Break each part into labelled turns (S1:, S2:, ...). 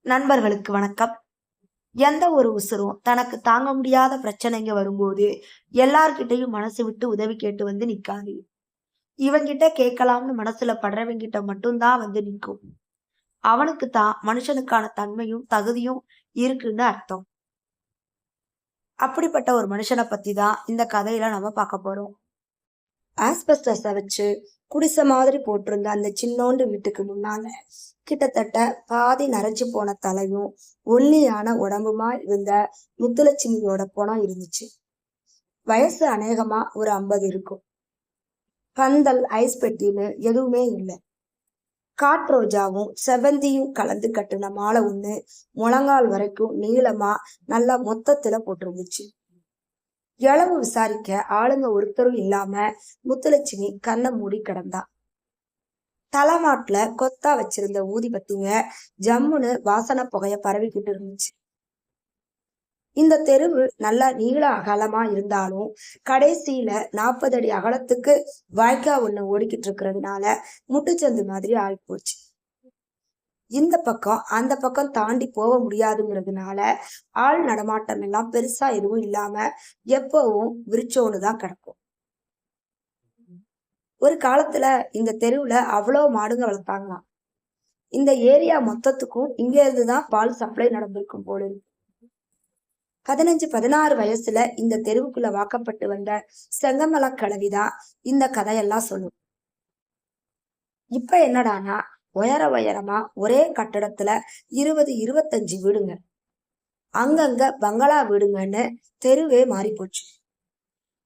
S1: நண்பர்களுக்கு வணக்கம். எந்த ஒரு உசுரும் தனக்கு தாங்க முடியாத பிரச்சனைங்க வரும்போது எல்லார்கிட்டையும் மனசு விட்டு உதவி கேட்டு வந்து நிக்காது. இவன்கிட்ட கேட்கலாம்னு மனசுல படுறவங்கிட்ட மட்டும்தான் வந்து நிக்கும். அவனுக்கு தான் மனுஷனுக்கான தன்மையும் தகுதியும் இருக்குன்னு அர்த்தம். அப்படிப்பட்ட ஒரு மனுஷனை பத்தி தான் இந்த கதையில நம்ம பார்க்க போறோம். ஆஸ்பெஸ்டஸ வச்சு குடிசை மாதிரி போட்டிருந்த அந்த சின்னோண்டு வீட்டுக்கு முன்னால கிட்டத்தட்ட பாதி நரைச்சு போன தலையும் ஒல்லியான உடம்புமா இருந்த முத்துலட்சுமியோட பணம் இருந்துச்சு. வயசு அநேகமா ஒரு 50 இருக்கும். பந்தல், ஐஸ் பெட்டின்னு எதுவுமே இல்லை. காட்ரோஜாவும் செவந்தியும் கலந்து கட்டுன மாலை ஒண்ணு முழங்கால் வரைக்கும் நீளமா நல்லா மொத்தத்துல போட்டிருந்துச்சு. இளவு விசாரிக்க ஆளுங்க ஒருத்தரும் இல்லாம முத்துலட்சுமி கண்ணை மூடி கிடந்தா. தலைமாட்டுல கொத்தா வச்சிருந்த ஊதிபத்திங்க ஜம்முன்னு வாசனை புகைய பரவிக்கிட்டு இருந்துச்சு. இந்த தெருவு நல்லா நீள அகலமா இருந்தாலும் கடைசியில 40 அடி அகலத்துக்கு வாய்க்கா ஒண்ணு ஓடிக்கிட்டு இருக்கிறதுனால முட்டுச்சந்து மாதிரி ஆயிப்போச்சு. இந்த பக்கம் அந்த பக்கம் தாண்டி போக முடியாதுங்கிறதுனால ஆள் நடமாட்டம் எல்லாம் பெருசா எதுவும் இல்லாம எப்பவும் விரிச்சோன்னுதான் கிடக்கும். ஒரு காலத்துல இந்த தெருவுல அவ்வளவு மாடுங்க வளர்த்தாங்களாம். இந்த ஏரியா மொத்தத்துக்கும் இங்க இருந்துதான் பால் சப்ளை நடந்திருக்கும் போல இருக்கு. 15-16 வயசுல இந்த தெருவுக்குள்ள வாக்கப்பட்டு வந்த செங்கமல கிழவிதான் இந்த கதையெல்லாம் சொல்லும். இப்ப என்னடானா உயரமா ஒரே கட்டடத்துல 20-25 வீடுங்க, அங்கங்க பங்களா வீடுங்கன்னு தெருவே மாறி போச்சு.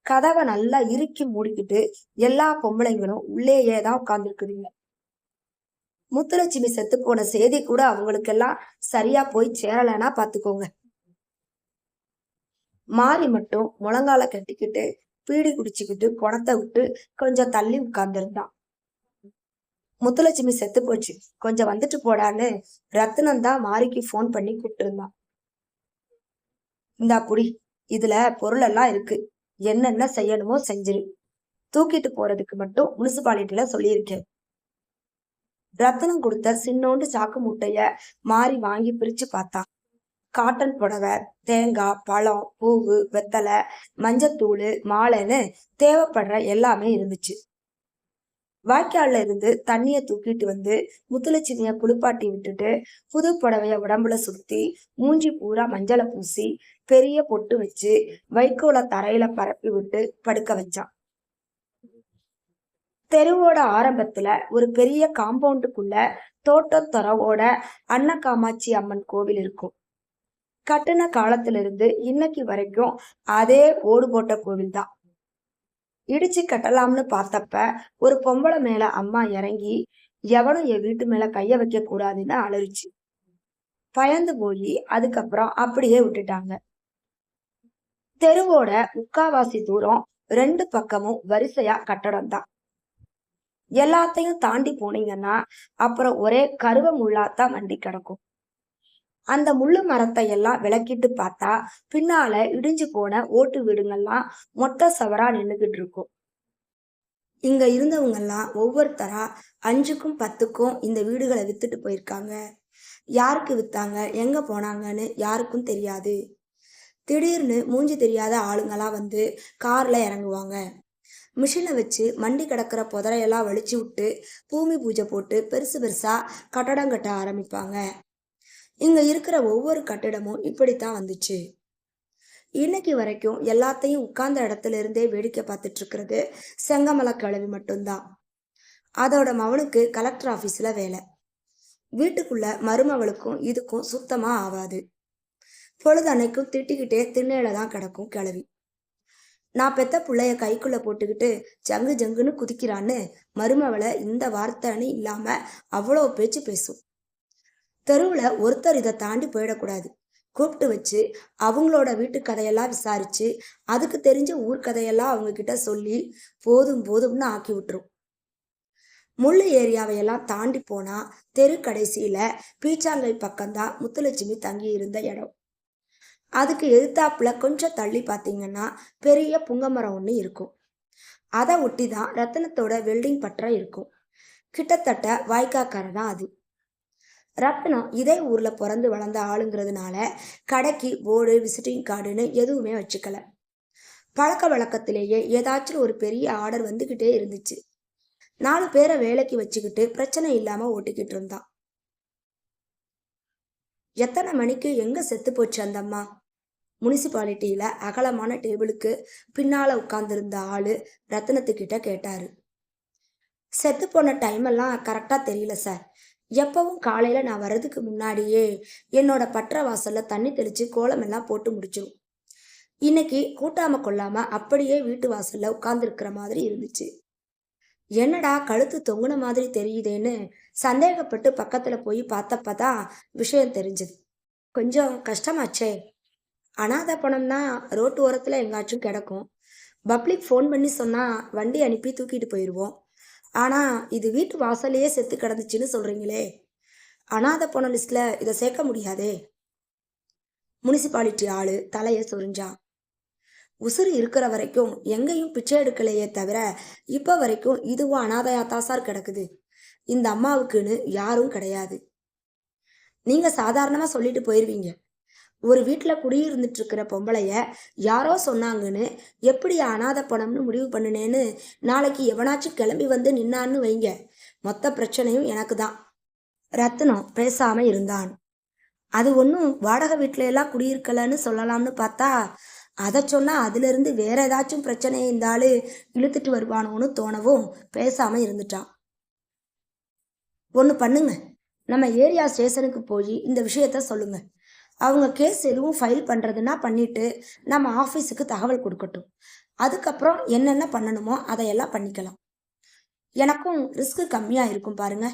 S1: கதவை நல்லா இறுக்கி மூடிக்கிட்டு எல்லா பொம்பளைங்களும் உள்ளேயேதான் உட்கார்ந்துருக்குதுங்க. முத்துலட்சுமி செத்து போன செய்தி கூட அவங்களுக்கெல்லாம் சரியா போய் சேரலன்னா பாத்துக்கோங்க. மாறி மட்டும் முழங்கால கட்டிக்கிட்டு பீடி குடிச்சுக்கிட்டு குணத்தை விட்டு கொஞ்சம் தள்ளி உட்கார்ந்துருந்தான். முத்துலட்சுமி செத்து போச்சு, கொஞ்சம் வந்துட்டு போடான்னு ரத்தினம் தான் மாரிக்கு போன் பண்ணி கூப்பிட்டு இருந்தான். இந்தா புடி, இதுல பொருள் எல்லாம் இருக்கு, என்னென்ன செய்யணுமோ செஞ்சிரு, தூக்கிட்டு போறதுக்கு மட்டும் முனிசிபாலிட்டியில சொல்லியிருக்கேன். ரத்தினம் கொடுத்த சின்னோண்டு சாக்கு மூட்டைய மாறி வாங்கி பிரிச்சு பார்த்தா காட்டன் புடவை, தேங்காய், பழம், பூவு, வெத்தலை, மஞ்சத்தூள், மாலைன்னு தேவைப்படுற எல்லாமே இருந்துச்சு. வாய்க்கால்ல இருந்து தண்ணிய தூக்கிட்டு வந்து முத்துலட்சுமிய குளிப்பாட்டி விட்டுட்டு புது புடவைய உடம்புல சுத்தி மூஞ்சி பூரா மஞ்சளை பூசி பெரிய பொட்டு வச்சு வைக்கோல தரையில பரப்பி விட்டு படுக்க வச்சான். தெருவோட ஆரம்பத்துல ஒரு பெரிய காம்பவுண்டுக்குள்ள தோட்டத்தொரவோட அன்னகாமாட்சி அம்மன் கோவில் இருக்கும். கட்டுன காலத்துல இருந்து இன்னைக்கு வரைக்கும் அதே ஓடு போட்ட கோவில் தான். இடிச்சு கட்டலாம்னு பார்த்தப்ப ஒரு பொம்பளை மேல அம்மா இறங்கி எவனும் என் வீட்டு மேல கைய வைக்க கூடாதுன்னு அலறிச்சு. பயந்து போய் அதுக்கப்புறம் அப்படியே விட்டுட்டாங்க. தெருவோட முக்காவாசி தூரம் 2 பக்கமும் வரிசையா கட்டடம் தான். எல்லாத்தையும் தாண்டி போனீங்கன்னா அப்புறம் ஒரே கருவ முள்ளாத்தான் வண்டி கிடக்கும். அந்த முள்ளு மரத்தை எல்லாம் விளக்கிட்டு பார்த்தா பின்னால இடிஞ்சு போன ஓட்டு வீடுங்கள்லாம் மொத்த சவரா நின்னுகிட்டு இருக்கும். இங்க இருந்தவங்க எல்லாம் ஒவ்வொருத்தரா 5க்கும் 10க்கும் இந்த வீடுகளை வித்துட்டு போயிருக்காங்க. யாருக்கு வித்தாங்க, எங்க போனாங்கன்னு யாருக்கும் தெரியாது. திடீர்னு மூஞ்சி தெரியாத ஆளுங்களா வந்து கார்ல இறங்குவாங்க. மிஷினை வச்சு மண்டி கிடக்கிற புதரையெல்லாம் வலிச்சு விட்டு பூமி பூஜை போட்டு பெருசு பெருசா கட்டடம் கட்ட ஆரம்பிப்பாங்க. இங்க இருக்கிற ஒவ்வொரு கட்டிடமும் இப்படித்தான் வந்துச்சு. இன்னைக்கு வரைக்கும் எல்லாத்தையும் உட்கார்ந்த இடத்துல இருந்தே வேடிக்கை பார்த்துட்டு இருக்கிறது செங்கமல கிழவி மட்டும்தான். அதோட மவனுக்கு கலெக்டர் ஆபீஸ்ல வேலை. வீட்டுக்குள்ள மருமவளுக்கும் இதுக்கும் சுத்தமா ஆகாது. பொழுது அன்னைக்கும் திட்டிக்கிட்டே திண்ணையில தான் கிடக்கும் கிழவி. நான் பெத்த பிள்ளைய கைக்குள்ள போட்டுக்கிட்டு ஜங்கு ஜங்குன்னு குதிக்கிறான்னு மருமவளை இந்த வார்த்தைன்னு இல்லாம அவ்வளோ பேச்சு பேசும். தெருவுல ஒருத்தர் இதை தாண்டி போயிடக்கூடாது. கூப்பிட்டு வச்சு அவங்களோட வீட்டு கதையெல்லாம் விசாரிச்சு அதுக்கு தெரிஞ்ச ஊர் கதையெல்லாம் அவங்க கிட்ட சொல்லி போதும் போதும்னு ஆக்கி விட்டுரும். முள்ளு ஏரியாவையெல்லாம் தாண்டி போனா தெரு கடைசியில பீச்சாங்கை பக்கம்தான் முத்துலட்சுமி தங்கி இருந்த இடம். அதுக்கு எதிர்த்தாப்புல கொஞ்சம் தள்ளி பார்த்தீங்கன்னா பெரிய புங்கமரம் ஒண்ணு இருக்கும். அதை ஒட்டிதான் ரத்தினத்தோட வெல்டிங் பட்டறை இருக்கும். கிட்டத்தட்ட வாய்க்காக்கரை தான் அது. ரத்னம் இதே ஊர்ல பிறந்து வளர்ந்த ஆளுங்கிறதுனால கடைக்கு போர்டு விசிட்டிங் கார்டுன்னு எதுவுமே வச்சுக்கல. பழக்க வழக்கத்திலேயே ஏதாச்சும் ஒரு பெரிய ஆர்டர் வந்துகிட்டே இருந்துச்சு. 4 பேரை வேலைக்கு வச்சுக்கிட்டு பிரச்சனை இல்லாம ஓட்டிக்கிட்டு இருந்தான். எத்தனை மணிக்கு எங்க செத்து போச்சு அந்த அம்மா? முனிசிபாலிட்டியில அகலமான டேபிளுக்கு பின்னால உட்கார்ந்திருந்த ஆளு ரத்தினத்துக்கிட்ட கேட்டாரு. செத்து போன டைம் எல்லாம் கரெக்டா தெரியல சார். எப்பவும் காலையில நான் வர்றதுக்கு முன்னாடியே என்னோட பற்ற வாசல்ல தண்ணி தெளிச்சு கோலம் எல்லாம் போட்டு முடிச்சிரும். இன்னைக்கு கூட்டாம கொள்ளாம அப்படியே வீட்டு வாசல்ல உட்கார்ந்து இருக்கிற மாதிரி இருந்துச்சு. என்னடா கழுத்து தொங்குன மாதிரி தெரியுதேன்னு சந்தேகப்பட்டு பக்கத்துல போய் பார்த்தப்பதான் விஷயம் தெரிஞ்சது. கொஞ்சம் கஷ்டமாச்சே. அனாதை பணம்னா ரோட்டு ஓரத்துல எங்காச்சும் கிடக்கும். பப்ளிக் ஃபோன் பண்ணி சொன்னா வண்டி அனுப்பி தூக்கிட்டு போயிடுவோம். ஆனா இது வீட்டு வாசல்லையே செத்து கிடந்துச்சுன்னு சொல்றீங்களே. அனாதை பணம் லிஸ்ட்ல இதை சேர்க்க முடியாதே. முனிசிபாலிட்டி ஆளு தலைய சொரிஞ்சான். உசுறு இருக்கிற வரைக்கும் எங்கேயும் பிச்சை எடுக்கலையே தவிர இப்ப வரைக்கும் இதுவும் அனாதையாத்தான் சார் கிடக்குது. இந்த அம்மாவுக்குன்னு யாரும் கிடையாது. நீங்க சாதாரணமா சொல்லிட்டு போயிருவீங்க. ஒரு வீட்டுல குடியிருந்துட்டு இருக்கிற பொம்பளைய யாரோ சொன்னாங்கன்னு எப்படி அனாதை பணம்னு முடிவு பண்ணுனேன்னு நாளைக்கு எவனாச்சும் கிளம்பி வந்து நின்னான்னு வைங்க, மொத்த பிரச்சனையும் எனக்கு தான். ரத்னம் பேசாம இருந்தான். அது ஒன்றும் வாடகை வீட்டுல எல்லாம் குடியிருக்கலன்னு சொல்லலாம்னு பார்த்தா அதை சொன்னா அதுல இருந்து வேற ஏதாச்சும் பிரச்சனையை இந்த ஆளு இழுத்துட்டு வருவானோன்னு தோணவும் பேசாம இருந்துட்டான். ஒண்ணு பண்ணுங்க, நம்ம ஏரியா ஸ்டேஷனுக்கு போய் இந்த விஷயத்த சொல்லுங்க. அவங்க கேஸ் எதுவும் ஃபைல் பண்றதுன்னா பண்ணிட்டு நம்ம ஆஃபீஸுக்கு தகவல் கொடுக்கட்டும். அதுக்கப்புறம் என்னென்ன பண்ணணுமோ அதையெல்லாம் பண்ணிக்கலாம். எனக்கும் ரிஸ்க் கம்மியா இருக்கும் பாருங்க.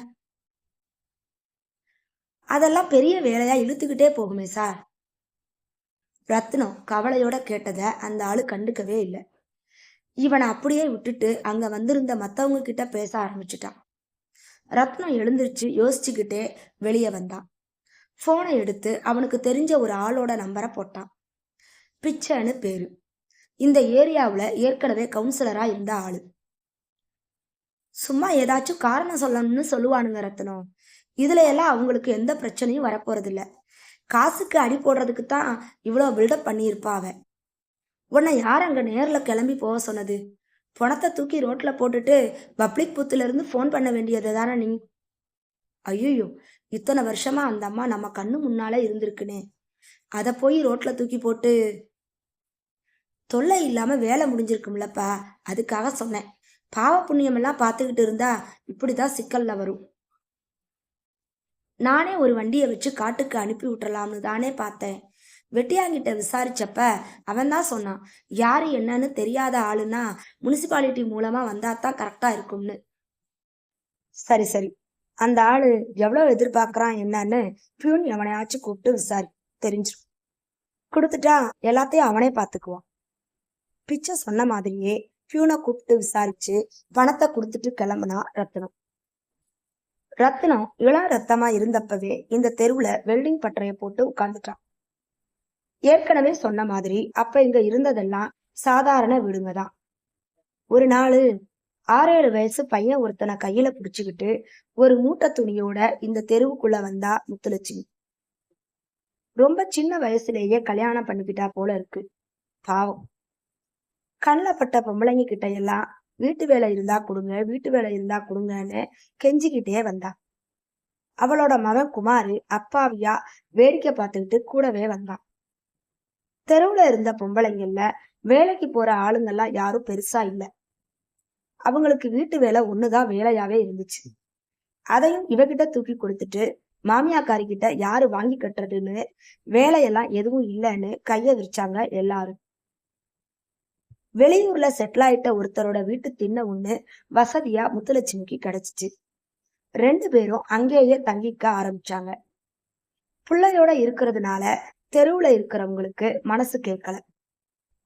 S1: அதெல்லாம் பெரிய வேலையா இழுத்துக்கிட்டே போகுமே சார். ரத்னம் கவலையோட கேட்டத அந்த ஆளு கண்டுக்கவே இல்லை. இவனை அப்படியே விட்டுட்டு அங்க வந்திருந்த மத்தவங்க கிட்ட பேச ஆரம்பிச்சுட்டான். ரத்னம் எழுந்திருச்சு யோசிச்சுக்கிட்டே வெளியே வந்தான். போனை எடுத்து அவனுக்கு தெரிஞ்ச ஒரு ஆளோட நம்பரை போட்டான். பிச்சைன்னு பேரு. இந்த ஏரியாவுல ஏற்கனவே கவுன்சிலரா இருந்த ஆளு. சும்மா ஏதாச்சும் காரணம் சொல்லணும்னு சொல்லுவானுங்க ரத்னம். இதுல எல்லாம் அவங்களுக்கு எந்த பிரச்சனையும் வரப்போறது இல்ல. காசுக்கு அடி போடுறதுக்கு தான் இவ்வளவு பில்டப் பண்ணியிருப்பா அவ. உன்னை யார் அங்க நேர்ல கிளம்பி போக சொன்னது? பணத்தை தூக்கி ரோட்ல போட்டுட்டு பப்ளிக் பூத்துல இருந்து போன் பண்ண வேண்டியது தானே நீ? ஐயோ, இத்தனை வருஷமா அந்த அம்மா நம்ம கண்ணு முன்னாலே இருந்திருக்குனே, அத போய் ரோட்ல தூக்கி போட்டு தொல்லை இல்லாம வேலை முடிஞ்சிருக்கும்லப்பா, அதுக்காக சொன்னேன். பாவ புண்ணியம் எல்லாம் பார்த்துக்கிட்டு இருந்தா இப்படிதான் சிக்கல்ல வரும். நானே ஒரு வண்டியை வச்சு காட்டுக்கு அனுப்பி விட்டுறலாம்னு தானே பார்த்தேன். வெட்டியாங்கிட்ட விசாரிச்சப்ப அவன் தான் சொன்னான், யாரு என்னன்னு தெரியாத ஆளுன்னா முனிசிபாலிட்டி மூலமா வந்தாதான் கரெக்டா இருக்கும்னு. சரி சரி, அந்த ஆளு எவ்வளவு எதிர்பார்க்கறான் என்னன்னு பியூன் எவனையாச்சும் கூப்பிட்டு விசாரி, தெரிஞ்சிடும். கொடுத்துட்டா எல்லாத்தையும் அவனே பாத்துக்குவான். பிச்சை சொன்ன மாதிரியே பியூனை கூப்பிட்டு விசாரிச்சு பணத்தை கொடுத்துட்டு கிளம்புனா ரத்னம். ரத்னம் இளம் ரத்தமா இருந்தப்பவே இந்த தெருவுல வெல்டிங் பட்டறைய போட்டு உட்கார்ந்துட்டான். ஏற்கனவே சொன்ன மாதிரி அப்ப இங்க இருந்ததெல்லாம் சாதாரண வீடுங்கதான். ஒரு நாள் 6-7 வயசு பையன் ஒருத்தனை கையில புடிச்சுக்கிட்டு ஒரு மூட்டை துணியோட இந்த தெருவுக்குள்ள வந்தா முத்துலட்சுமி. ரொம்ப சின்ன வயசுலேயே கல்யாணம் பண்ணிக்கிட்டா போல இருக்கு. பாவம். கண்ணில் பட்ட பொம்பளைங்க கிட்ட எல்லாம் வீட்டு வேலை இருந்தா கொடுங்க, வீட்டு வேலை இருந்தா கொடுங்கன்னு கெஞ்சிக்கிட்டே வந்தா. அவளோட மகன் குமாரு அப்பாவியா வேடிக்கை பார்த்துக்கிட்டு கூடவே வந்தான். தெருவுல இருந்த பொம்பளைங்கல்ல வேலைக்கு போற ஆளுங்கெல்லாம் யாரும் பெருசா இல்ல. அவங்களுக்கு வீட்டு வேலை ஒண்ணுதான் வேலையாவே இருந்துச்சு. அதையும் இவகிட்ட தூக்கி கொடுத்துட்டு மாமியாக்காரி கிட்ட யாரு வாங்கி கட்டுறதுன்னு வேலையெல்லாம் எதுவும் இல்லைன்னு கைய விரிச்சாங்க எல்லாரும். வெளியூர்ல செட்டில் ஆயிட்ட ஒருத்தரோட வீட்டு திண்ண ஒண்ணு வசதியா முத்துலட்சுமிக்கு கிடைச்சிச்சு. 2 பேரும் அங்கேயே தங்கிக்க ஆரம்பிச்சாங்க. பிள்ளையோட இருக்கிறதுனால தெருவுல இருக்கிறவங்களுக்கு மனசு கேட்கல.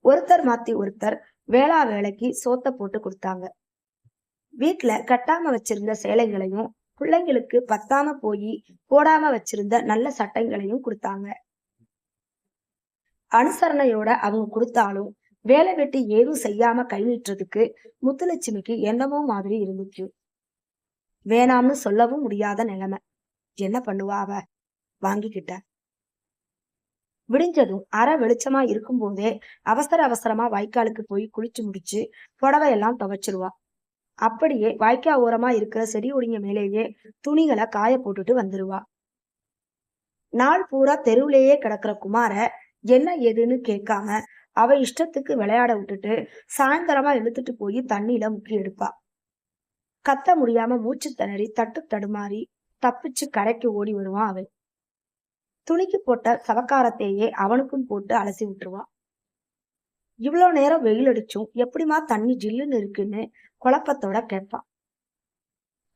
S1: ஒருத்தர் மாத்தி ஒருத்தர் வேலைக்கு சோத்த போட்டு கொடுத்தாங்க. வீட்டுல கட்டாம வச்சிருந்த சேலைகளையும் பிள்ளைங்களுக்கு பத்தாம போய் போடாம வச்சிருந்த நல்ல சட்டைகளையும் கொடுத்தாங்க. அனுசரணையோட அவங்க கொடுத்தாலும் வேலை வெட்டி ஏதும் செய்யாம கை நீட்டுறதுக்கு முத்துலட்சுமிக்கு என்னமோ மாதிரி இருந்துச்சு. வேணாம்னு சொல்லவும் முடியாத நிலைமை. என்ன பண்ணுவா அவ? வாங்கிக்கிட்ட. விடிஞ்சதும் அரை வெளிச்சமா இருக்கும் போதே அவசர அவசரமா வாய்க்காலுக்கு போய் குளிச்சு முடிச்சு புடவையெல்லாம் துவைச்சிருவா. அப்படியே வாய்க்கா ஓரமா இருக்கிற செடி ஒடிங்க மேலேயே துணிகளை காய போட்டுட்டு வந்துருவா. நாள் பூரா தெருவுலேயே கிடக்குற குமார என்ன ஏதுன்னு கேட்காம அவ இஷ்டத்துக்கு விளையாட விட்டுட்டு சாயந்தரமா இழுத்துட்டு போய் தண்ணியில முக்கி எடுப்பா. கத்த முடியாம மூச்சு திணறி தட்டு தடுமாறி தப்பிச்சு கரைக்கு ஓடி வருவான் அவன். துணிக்கு போட்ட சவக்காரத்தையே அவனுக்கும் போட்டு அலசி விட்டுருவான். இவ்வளவு நேரம் வெயில் அடிச்சும் எப்படிமா தண்ணி ஜில்லுன்னு இருக்குன்னு குழப்பத்தோட கேட்பான்.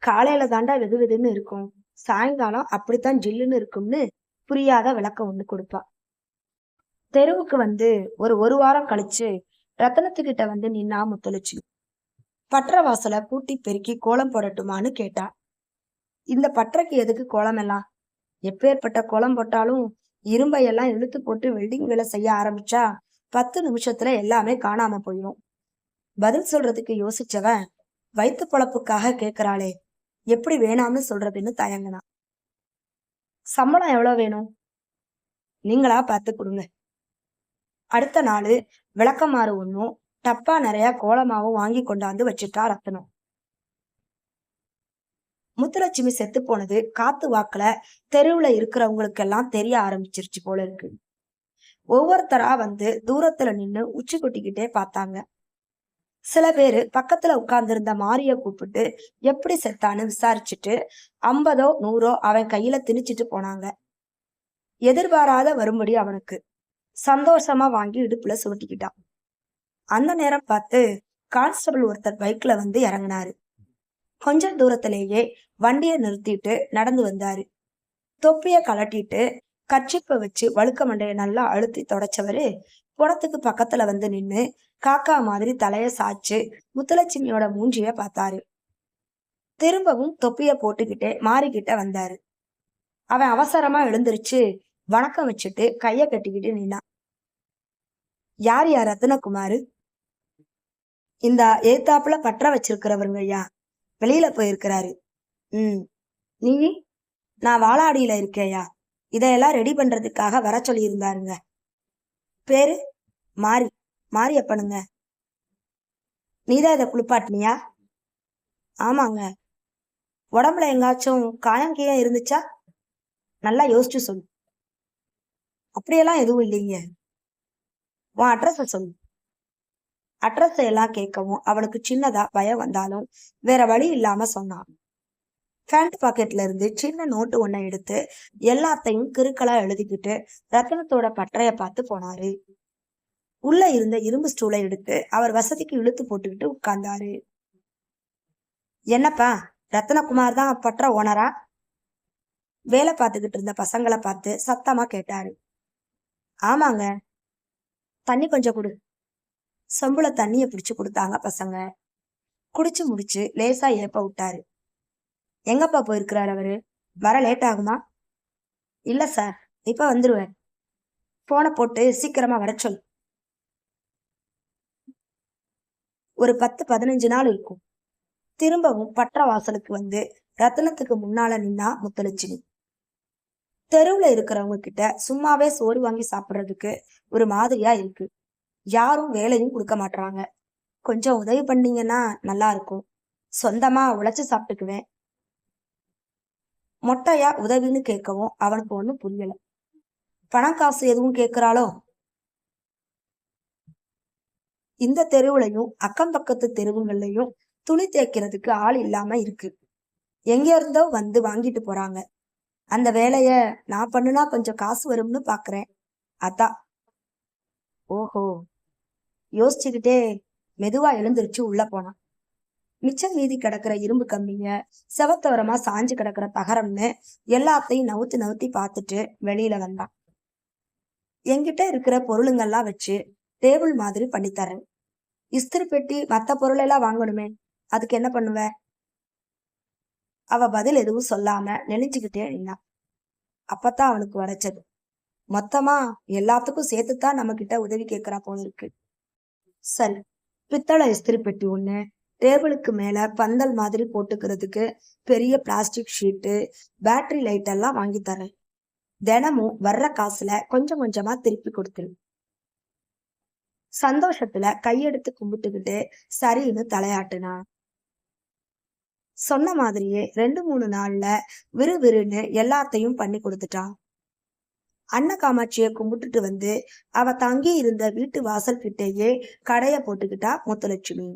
S1: காலையில தாண்டா வெது வெதுன்னு இருக்கும், சாயங்காலம் அப்படித்தான் ஜில்லுன்னு இருக்கும்னு புரியாத விளக்கம் ஒண்ணு கொடுப்பா. தெருவுக்கு வந்து ஒரு வாரம் கழிச்சு ரத்தனத்துக்கிட்ட வந்து நின்னா முத்தொழிச்சு. பற்ற வாசலை கூட்டி பெருக்கி கோலம் போடட்டுமான்னு கேட்டா. இந்த பற்றைக்கு எதுக்கு கோலம் எல்லாம்? எப்பேற்பட்ட கோலம் போட்டாலும் இரும்பையெல்லாம் இழுத்து போட்டு வெல்டிங் வேலை செய்ய ஆரம்பிச்சா 10 நிமிஷத்துல எல்லாமே காணாம போயிடும். பதில் சொல்றதுக்கு யோசிச்சவன் வயிற்று பொழப்புக்காக கேக்குறாளே, எப்படி வேணாம்னு சொல்றதுன்னு தயங்கினான். சம்பளம் எவ்வளவு வேணும்? நீங்களா பார்த்து கொடுங்க. அடுத்த நாள் விளக்கமாறு ஒன்னும் டப்பா நிறைய கோலமாவும் வாங்கி கொண்டாந்து வச்சுட்டா ரத்தனம். முத்துலட்சுமி செத்து போனது காத்து வாக்குல தெருவுல இருக்கிறவங்களுக்கெல்லாம் தெரிய ஆரம்பிச்சிருச்சு போல இருக்கு. ஒவ்வொருத்தரா வந்து தூரத்துல நின்னு உச்சி கொட்டிக்கிட்டே பார்த்தாங்க. சில பேரு பக்கத்துல உட்கார்ந்திருந்த மாரிய கூப்பிட்டு எப்படி செத்தான்னு விசாரிச்சுட்டு 50ஓ 100ஓ அவன் கையில திணிச்சிட்டு போனாங்க. எதிர்பாராத வரும்படி அவனுக்கு சந்தோஷமா வாங்கி இடுப்புல சுருட்டிக்கிட்டான். அந்த நேரம் பார்த்து கான்ஸ்டபிள் ஒருத்தர் பைக்ல வந்து இறங்கினாரு. கொஞ்ச தூரத்திலேயே வண்டியை நிறுத்திட்டு நடந்து வந்தாரு. தொப்பிய கலட்டிட்டு கர்ச்சிப்பை வச்சு வழுக்க மண்டைய நல்லா அழுத்தி தொடச்சவரு புறத்துக்கு பக்கத்துல வந்து நின்னு காக்கா மாதிரி தலைய சாய்ச்சு முத்துலட்சுமியோட மூஞ்சிய பார்த்தாரு. திரும்பவும் தொப்பிய போட்டுக்கிட்டே மாறிக்கிட்ட வந்தாரு. அவன் அவசரமா எழுந்திருச்சு வணக்கம் வச்சுட்டு கைய கட்டிக்கிட்டு நின்னான். யார் ரத்தினகுமாரு? இந்த ஏத்தாப்புல பற்ற வச்சிருக்கிறவருங்க ஐயா, வெளியில போயிருக்கிறாரு. நீ? நான் வாழாடியில இருக்கேயா, இதையெல்லாம் ரெடி பண்றதுக்காக வர சொல்லி இருந்தாருங்க. பேரு? மாரியப்பனுங்க. நீதான் இதை குளிப்பாட்டினியா? ஆமாங்க. உடம்புல எங்காச்சும் காயம் கீயம் இருந்துச்சா? நல்லா யோசிச்சு சொல்லு. அப்படியெல்லாம் எதுவும் இல்லைங்க. உன் அட்ரஸ சொல்லு. அட்ரஸ் எல்லாம் கேட்கவும் அவனுக்கு சின்னதா பயம் வந்தாலும் வேற வழி இல்லாம சொன்னான். பேண்ட் பாக்கெட்ல இருந்து சின்ன நோட்டு ஒன்ன எடுத்து எல்லாத்தையும் கிறுக்களா எழுதிக்கிட்டு ரத்தனத்தோட பற்றைய பார்த்து போனாரு. உள்ள இருந்த இரும்பு ஸ்டூலை எடுத்து அவர் வசதிக்கு இழுத்து போட்டுக்கிட்டு உட்கார்ந்தாரு. என்னப்பா, ரத்தனகுமார் தான் பற்ற ஓனரா? வேலை பார்த்துக்கிட்டு இருந்த பசங்களை பார்த்து சத்தமா கேட்டாரு. ஆமாங்க. தண்ணி கொஞ்சம் கொடு. சொம்புல தண்ணிய பிடிச்சு கொடுத்தாங்க பசங்க. குடிச்சு முடிச்சு லேசா ஏப்ப விட்டாரு. எங்கப்பா போயிருக்கிறாரு அவரு? வர லேட் ஆகுமா? இல்ல சார், இப்ப வந்துருவேன். போனை போட்டு சீக்கிரமா வர சொல். ஒரு 10-15 நாள் இருக்கும். திரும்பவும் பற்ற வாசலுக்கு வந்து ரத்தனத்துக்கு முன்னால நின்னா முத்துலட்சுமி. தெருவுல இருக்கிறவங்க கிட்ட சும்மாவே சோறு வாங்கி சாப்பிடுறதுக்கு ஒரு மாதிரியா இருக்கு. யாரும் வேலையும் கொடுக்க மாட்டாங்க. கொஞ்சம் உதவி பண்ணீங்கன்னா நல்லா இருக்கும். சொந்தமா உழைச்சு சாப்பிட்டுக்குவேன். மொட்டையா உதவின்னு கேட்கவும் அவனுக்கு ஒண்ணும் புரியல. பணம் காசு எதுவும் கேட்கிறாளோ? இந்த தெருவுலையும் அக்கம் பக்கத்து தெருவுகள்லையும் துணி தேய்க்கிறதுக்கு ஆள் இல்லாம இருக்கு. எங்க இருந்தோ வந்து வாங்கிட்டு போறாங்க. அந்த வேலைய நான் பண்ணுனா கொஞ்சம் காசு வரும்னு பாக்குறேன். அதான். ஓஹோ. யோசிச்சுக்கிட்டே மெதுவா எழுந்திருச்சு உள்ள போனான். மிச்சம் மீதி கிடக்குற இரும்பு கம்பிங்க, செவத்தோரமா சாஞ்சு கிடக்குற தகரம்னு எல்லாத்தையும் நவுத்தி நவுத்தி பார்த்துட்டு வெளியில வந்தான். என்கிட்ட இருக்கிற பொருளுங்கெல்லாம் வச்சு டேபிள் மாதிரி பண்ணித்தரேன். இஸ்திரி பெட்டி மத்த பொருள் எல்லாம் வாங்கணுமே, அதுக்கு என்ன பண்ணுவ? அவ பதில் எதுவும் சொல்லாம நெளிஞ்சுக்கிட்டே நின்னான். அப்பத்தான் அவனுக்கு வரைச்சது. மொத்தமா எல்லாத்துக்கும் சேர்த்துத்தான் நம்ம கிட்ட உதவி கேட்கிறா போல இருக்கு. சரி, பித்தளை இஸ்திரி பெட்டி ஒண்ணு, டேபிளுக்கு மேல பந்தல் மாதிரி போட்டுக்கிறதுக்கு பெரிய பிளாஸ்டிக் ஷீட்டு, பேட்டரி லைட் எல்லாம் வாங்கி தரேன். தினமும் வர்ற காசுல கொஞ்சம் கொஞ்சமா திருப்பி கொடுத்துரு. சந்தோஷத்துல கையெடுத்து கும்பிட்டுக்கிட்டு சரின்னு தலையாட்டுனா. சொன்ன மாதிரியே 2-3 நாள்ல விறுவிறுன்னு எல்லாத்தையும் பண்ணி கொடுத்துட்டான். அன்ன காமாட்சிய கும்பிட்டுட்டு வந்து அவ தங்கி இருந்த வீட்டு வாசல் கிட்டேயே கடைய போட்டுக்கிட்டா முத்துலட்சுமி.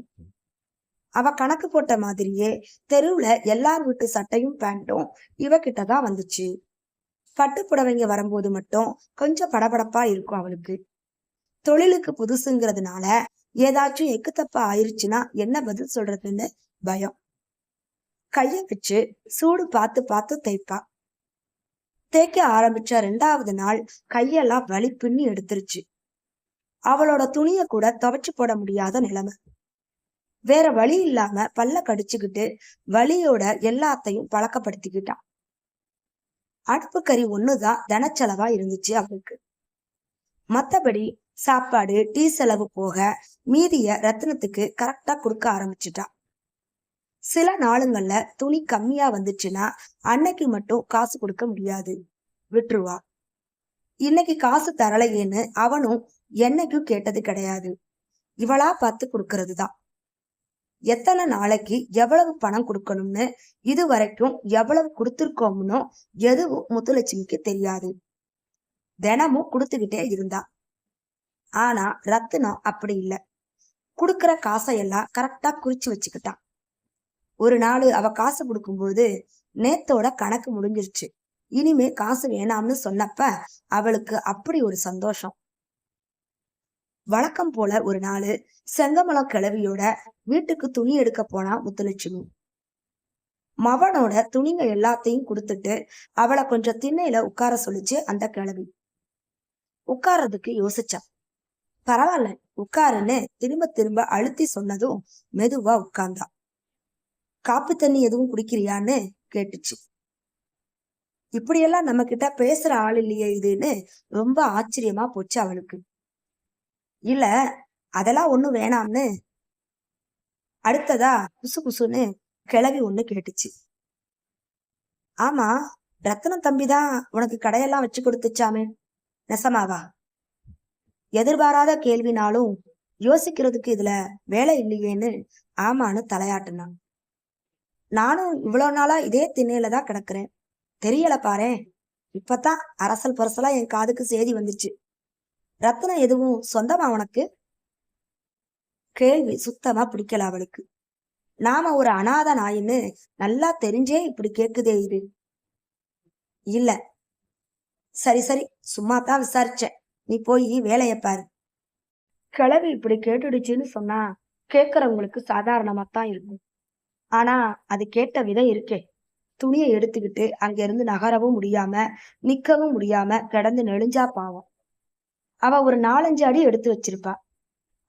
S1: அவ கணக்கு போட்ட மாதிரியே தெருவுல எல்லார் வீட்டு சட்டையும் பேண்ட்டும் இவகிட்டதான் வந்துச்சு. பட்டு புடவைங்க வரும்போது மட்டும் கொஞ்சம் படபடப்பா இருக்கும் அவளுக்கு. தொழிலுக்கு புதுசுங்கிறதுனால ஏதாச்சும் எக்கு தப்பா ஆயிருச்சுன்னா என்ன பதில் சொல்றதுன்னு பயம். கைய வச்சு சூடு பார்த்து பார்த்து தேய்ப்பா. தேய்க்க ஆரம்பிச்ச 2வது நாள் கையெல்லாம் வலி பின்னி எடுத்துருச்சு. அவளோட துணிய கூட துவைச்சு போட முடியாத நிலைமை. வேற வழி இல்லாம பல்ல கடிச்சுக்கிட்டு வலியோட எல்லாத்தையும் பழக்கப்படுத்திக்கிட்டான். அடுப்பு கறி ஒண்ணுதான் தினச்செலவா இருந்துச்சு அவளுக்கு. மத்தபடி சாப்பாடு, டீ செலவு போக மீதிய ரத்தினத்துக்கு கரெக்டா கொடுக்க ஆரம்பிச்சுட்டா. சில நாளுங்கள்ல துணி கம்மியா வந்துச்சுன்னா அன்னைக்கு மட்டும் காசு கொடுக்க முடியாது, விட்டுருவா. இன்னைக்கு காசு தரலையேன்னு அவனும் என்னைக்கும் கேட்டது கிடையாது. இவளா பார்த்து கொடுக்கறதுதான். எத்தனை நாளைக்கு எவ்வளவு பணம் கொடுக்கணும்னு இது வரைக்கும் எவ்வளவு கொடுத்துருக்கோம்னோ எதுவும் முத்துலட்சுமிக்கு தெரியாது. தினமும் கொடுத்துக்கிட்டே இருந்தா. ஆனா ரத்தினம் அப்படி இல்ல. குடுக்கற காசையெல்லாம் கரெக்டா குறிச்சு வச்சுக்கிட்டான். ஒரு நாள் அவ காசு கொடுக்கும்போது நேத்தோட கணக்கு முடிஞ்சிருச்சு, இனிமே காசு வேணாம்னு சொன்னப்ப அவளுக்கு அப்படி ஒரு சந்தோஷம். வழக்கம் போல ஒரு நாள் செங்கமலம் கிழவியோட வீட்டுக்கு துணி எடுக்க போனா முத்துலட்சுமி. மவனோட துணிங்க எல்லாத்தையும் கொடுத்துட்டு அவளை கொஞ்சம் திண்ணையில உட்கார சொல்லிச்சு அந்த கிழவி. உட்கார்றதுக்கு யோசிச்சா. பரவாயில்ல உட்காருன்னு திரும்ப திரும்ப அழுத்தி சொன்னதும் மெதுவா உட்கார்ந்தா. காப்பி தண்ணி எதுவும் குடிக்கிறியான்னு கேட்டுச்சு. இப்படியெல்லாம் நம்ம கிட்ட பேசுற ஆள் இல்லையே இதுன்னு ரொம்ப ஆச்சரியமா போச்சு அவளுக்கு. இல்ல அதெல்லாம் ஒண்ணும் வேணாம்னு அடுத்ததா குசு குசுன்னு கிளவி ஒண்ணு கேட்டுச்சு. ஆமா, ரத்தனம் தம்பிதான் உனக்கு கடையெல்லாம் வச்சு கொடுத்துச்சாமே, நெசமாவா? எதிர்பாராத கேள்வினாலும் யோசிக்கிறதுக்கு இதுல வேலை இல்லையேன்னு ஆமான்னு தலையாட்டுனான். நானும் இவ்வளவு நாளா இதே திண்ணையில தான் கிடக்குறேன், தெரியல பாரேன். இப்பதான் அரசல் பரசலா என் காதுக்கு செய்தி வந்துச்சு. ரத்தனம் எதுவும் சொந்தமா உனக்கு? கேள்வி சுத்தமா பிடிக்கல அவளுக்கு. நாம ஒரு அனாத நாயின்னு நல்லா தெரிஞ்சே இப்படி கேக்குதே இது. இல்ல. சரி சரி, சும்மா தான் விசாரிச்சேன், நீ போய் வேலைய பாரு. கிளவி இப்படி கேட்டுடுச்சுன்னு சொன்னா கேக்குறவங்களுக்கு சாதாரணமாத்தான் இருக்கும். ஆனா அது கேட்ட விதம் இருக்கே. துணியை எடுத்துக்கிட்டு அங்க இருந்து நகரவும் முடியாம நிக்கவும் முடியாம கிடந்து நெளிஞ்சா பாவம். அவ ஒரு 4-5 அடி எடுத்து வச்சிருப்பா.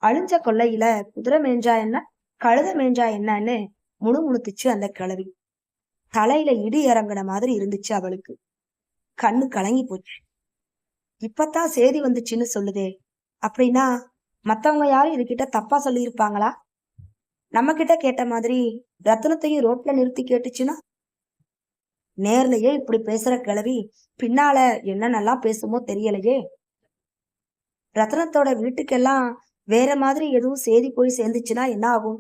S1: அழிஞ்ச கொல்லையில குதிரை மேஞ்சா என்ன, கழுத மேஞ்சா என்னன்னு முணுமுணுத்துச்சு அந்த கிழவி. தலையில இடி இறங்குன மாதிரி இருந்துச்சு அவளுக்கு. கண்ணு கலங்கி போச்சு. இப்பதான் செய்தி வந்துச்சுன்னு சொல்லுதே, அப்படின்னா மத்தவங்க யாரும் இதுகிட்ட தப்பா சொல்லியிருப்பாங்களா? நம்ம கிட்ட கேட்ட மாதிரி ரத்தினத்தையும் ரோட்ல நிறுத்தி கேட்டுச்சுன்னா? நேர்லயே இப்படி பேசுற கிழவி பின்னால என்னென்னலாம் பேசுமோ தெரியலையே. ரத்னத்தோட வீட்டுக்கெல்லாம் வேற மாதிரி எதுவும் செய்தி போய் சேர்ந்துச்சுன்னா என்ன ஆகும்?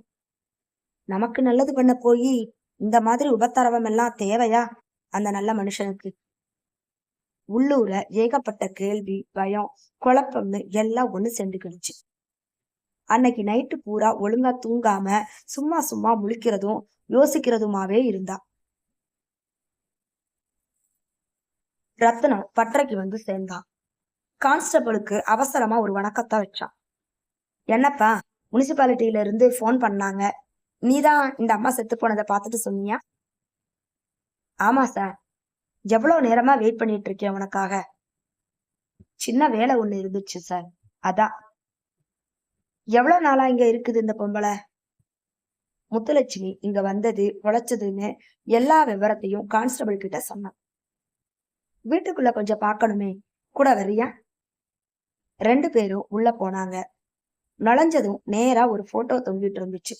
S1: நமக்கு நல்லது பண்ண போய் இந்த மாதிரி உபத்தரவம் எல்லாம் தேவையா அந்த நல்ல மனுஷனுக்கு? உள்ளூர ஏகப்பட்ட கேள்வி, பயம், குழப்பம்னு எல்லாம் ஒண்ணு சேர்ந்துக்கிடுச்சு. அன்னைக்கு நைட்டு பூரா ஒழுங்கா தூங்காம சும்மா சும்மா முழிக்கிறதும் யோசிக்கிறதுமாவே இருந்தா. ரத்னம் பட்டறைக்கு வந்து சேர்ந்தான். கான்ஸ்டபிளுக்கு அவசரமா ஒரு வணக்கத்தை வச்சான். என்னப்பா, முனிசிபாலிட்டியில இருந்து போன் பண்ணாங்க, நீதான் இந்த அம்மா செத்து போனதை பார்த்துட்டு சொன்னியா? ஆமா சார். எவ்வளவு நேரமா வெயிட் பண்ணிட்டு இருக்கேன் உனக்காக. சின்ன வேலை ஒண்ணு இருந்துச்சு சார், அதான். எவ்வளவு நாளா இங்க இருக்குது இந்த பொம்பளை? முத்துலட்சுமி இங்க வந்தது உழைச்சதுன்னு எல்லா விவரத்தையும் கான்ஸ்டபிள் கிட்ட சொன்னான். வீட்டுக்குள்ள கொஞ்சம் பார்க்கணுமே, கூட வர்றியா? 2 பேரும் உள்ள போனாங்க. நுழைஞ்சதும் நேரா ஒரு போட்டோ தொங்கிட்டு இருந்துச்சு.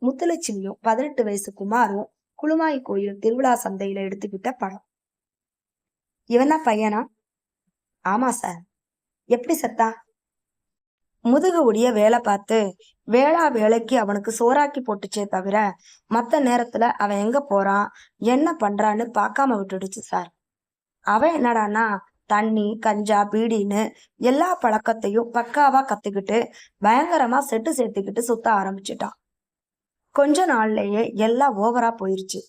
S1: முத்துலட்சுமியும் 18 வயசு குமாரும் குளுமாய் கோயில் திருவிழா சந்தையில எடுத்துக்கிட்ட படம். இவன் தான் பையனா? ஆமா சார். எப்படி செத்தா? முதுகு ஒடிய வேலை பார்த்து வேளா வேலைக்கு அவனுக்கு சோறாக்கி போட்டுச்சே தவிர மத்த நேரத்துல அவன் எங்க போறான் என்ன பண்றான்னு பார்க்காம விட்டுடுச்சு சார். அவன் என்னடான்னா தண்ணி கஞ்சா பீடின்னு எல்லா பழக்கத்தையும் பக்காவா கத்துக்கிட்டு பயங்கரமா செட்டு சேர்த்துக்கிட்டு சுத்த ஆரம்பிச்சுட்டான். கொஞ்ச நாள்லயே எல்லாம் ஓவரா போயிருச்சு.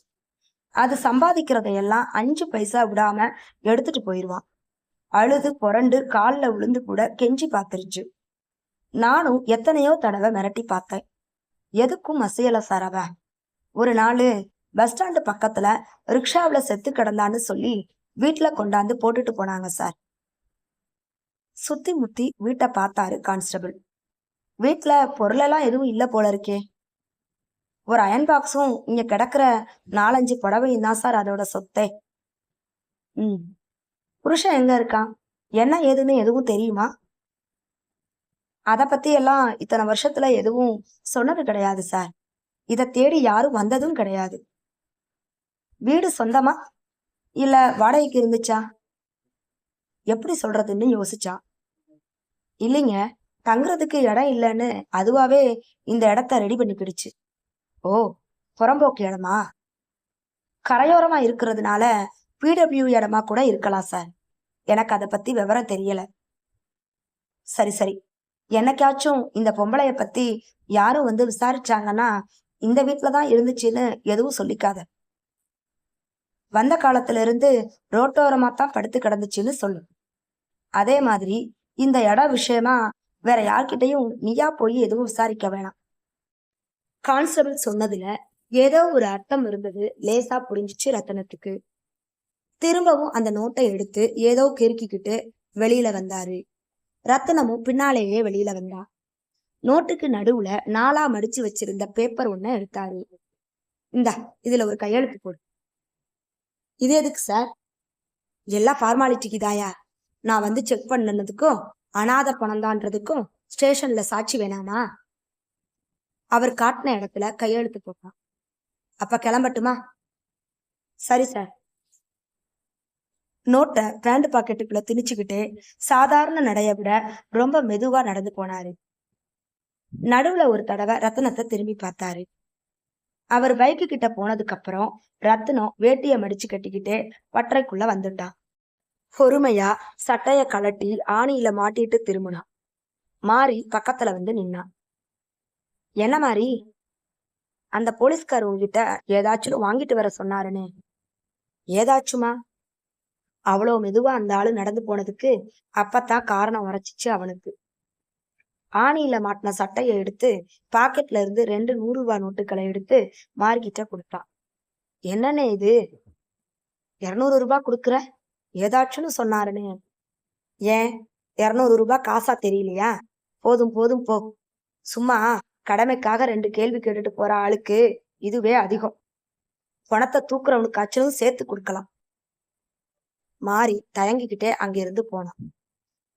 S1: அது சம்பாதிக்கிறதையெல்லாம் 5 பைசா விடாம எடுத்துட்டு போயிருவான். அழுது புரண்டு காலில் விழுந்து கூட கெஞ்சி பார்த்துருச்சு. நானும் எத்தனையோ தடவை மிரட்டி பார்த்தேன். எதுக்கும் மசியல சார் அவன். ஒரு நாள் பஸ் ஸ்டாண்டு பக்கத்துல ரிக்ஷாவில செத்து கிடந்தான்னு சொல்லி வீட்டுல கொண்டாந்து போட்டுட்டு போனாங்க சார். சுத்தி முத்தி வீட்டை பார்த்தாரு கான்ஸ்டபிள். வீட்டுல பொருளெல்லாம் எதுவும் இல்ல போல இருக்கே. ஒரு அயன் பாக்ஸும் இங்க கிடக்குற 4-5 புடவையும் தான் சார் அதோட சொத்தே. புருஷன் எங்க இருக்கான் என்ன ஏதுன்னு எதுவும் தெரியுமா? அத பத்தி எல்லாம் இத்தனை வருஷத்துல எதுவும் சொன்னது கிடையாது சார். இத தேடி யாரும் வந்ததும் கிடையாது. வீடு சொந்தமா இல்ல வாடகைக்கு இருந்துச்சா? எப்படி சொல்றதுன்னு யோசிச்சான். இல்லைங்க, தங்குறதுக்கு இடம் இல்லைன்னு அதுவாவே இந்த இடத்த ரெடி பண்ணிக்கிடுச்சு. ஓ, புறம்போக்கு இடமா? கரையோரமா இருக்கிறதுனால பிடபிள்யூ இடமா கூட இருக்கலாம் சார். எனக்கு அதை பத்தி விவரம் தெரியல. சரி சரி, என்னைக்காச்சும் இந்த பொம்பளைய பத்தி யாரும் வந்து விசாரிச்சாங்கன்னா இந்த வீட்டுலதான் இருந்துச்சுன்னு எதுவும் சொல்லிக்காத. வந்த காலத்துல இருந்து ரோட்டோரமா தான் படுத்து கிடந்துச்சுன்னு சொல்லு. அதே மாதிரி இந்த இடம் விஷயமா வேற யார்கிட்டையும் நீயா போய் எதுவும் விசாரிக்க வேணாம். கான்ஸ்டபிள் சொன்னதுல ஏதோ ஒரு அர்த்தம் இருந்தது லேசா புரிஞ்சிச்சு ரத்தனத்துக்கு. திரும்பவும் அந்த நோட்டை எடுத்து ஏதோ கிறுக்கிக்கிட்டு வெளியில வந்தாரு. ரத்தனமும் பின்னாலேயே வெளியில வந்தா. நோட்டுக்கு நடுவுல 4ஆ மடிச்சு வச்சிருந்த பேப்பர் ஒண்ணு எடுத்தாரு. இந்தா, இதுல ஒரு கையெழுத்து போடு. இது எதுக்கு சார்? எல்லா ஃபார்மாலிட்டிக்கு தாயா. நான் வந்து செக் பண்ணதுக்கும் அனாதை பணம் தான்றதுக்கும் ஸ்டேஷன்ல சாட்சி வேணாமா? அவர் காட்டின இடத்துல கையெழுத்து போட்டான். அப்ப கிளம்பட்டுமா? சரி சார். நோட்டை பேண்ட் பாக்கெட்டுக்குள்ள திணிச்சுக்கிட்டு சாதாரண நடைய விட ரொம்ப மெதுவா நடந்து போனாரு. நடுவுல ஒரு தடவை ரத்தனத்தை திரும்பி பார்த்தாரு. அவர் பைக்கு கிட்ட போனதுக்கு அப்புறம் ரத்தனம் வேட்டிய மடிச்சு கட்டிக்கிட்டே பட்டறைக்குள்ள வந்துட்டான். பொறுமையா சட்டைய கலட்டி ஆணியில மாட்டிட்டு திரும்பினான். மாறி பக்கத்துல வந்து நின்னான். என்ன மாறி? அந்த போலீஸ்கார் உங்ககிட்ட ஏதாச்சும் வாங்கிட்டு வர சொன்னாருன்னு. ஏதாச்சுமா? அவ்வளவு மெதுவா அந்த ஆளு நடந்து போனதுக்கு அப்பத்தான் காரணம் உரைச்சிச்சு அவனுக்கு. ஆணியில மாட்டின சட்டையை எடுத்து பாக்கெட்ல இருந்து 2 100 ரூபாய் நோட்டுகளை எடுத்து மார்கிட்ட கொடுத்தான். என்னன்னு இது? 200 ரூபாய் கொடுக்குற? ஏதாச்சும்னு சொன்னாருன்னு. ஏன் 200 ரூபாய் காசா தெரியலையா? போதும் போதும் போ. சும்மா கடமைக்காக 2 கேள்வி கேட்டுட்டு போற ஆளுக்கு இதுவே அதிகம். பணத்தை தூக்குறவனுக்காச்சும் சேர்த்து கொடுக்கலாம். மாறி தயங்கிக்கிட்டே அங்கிருந்து போனான்.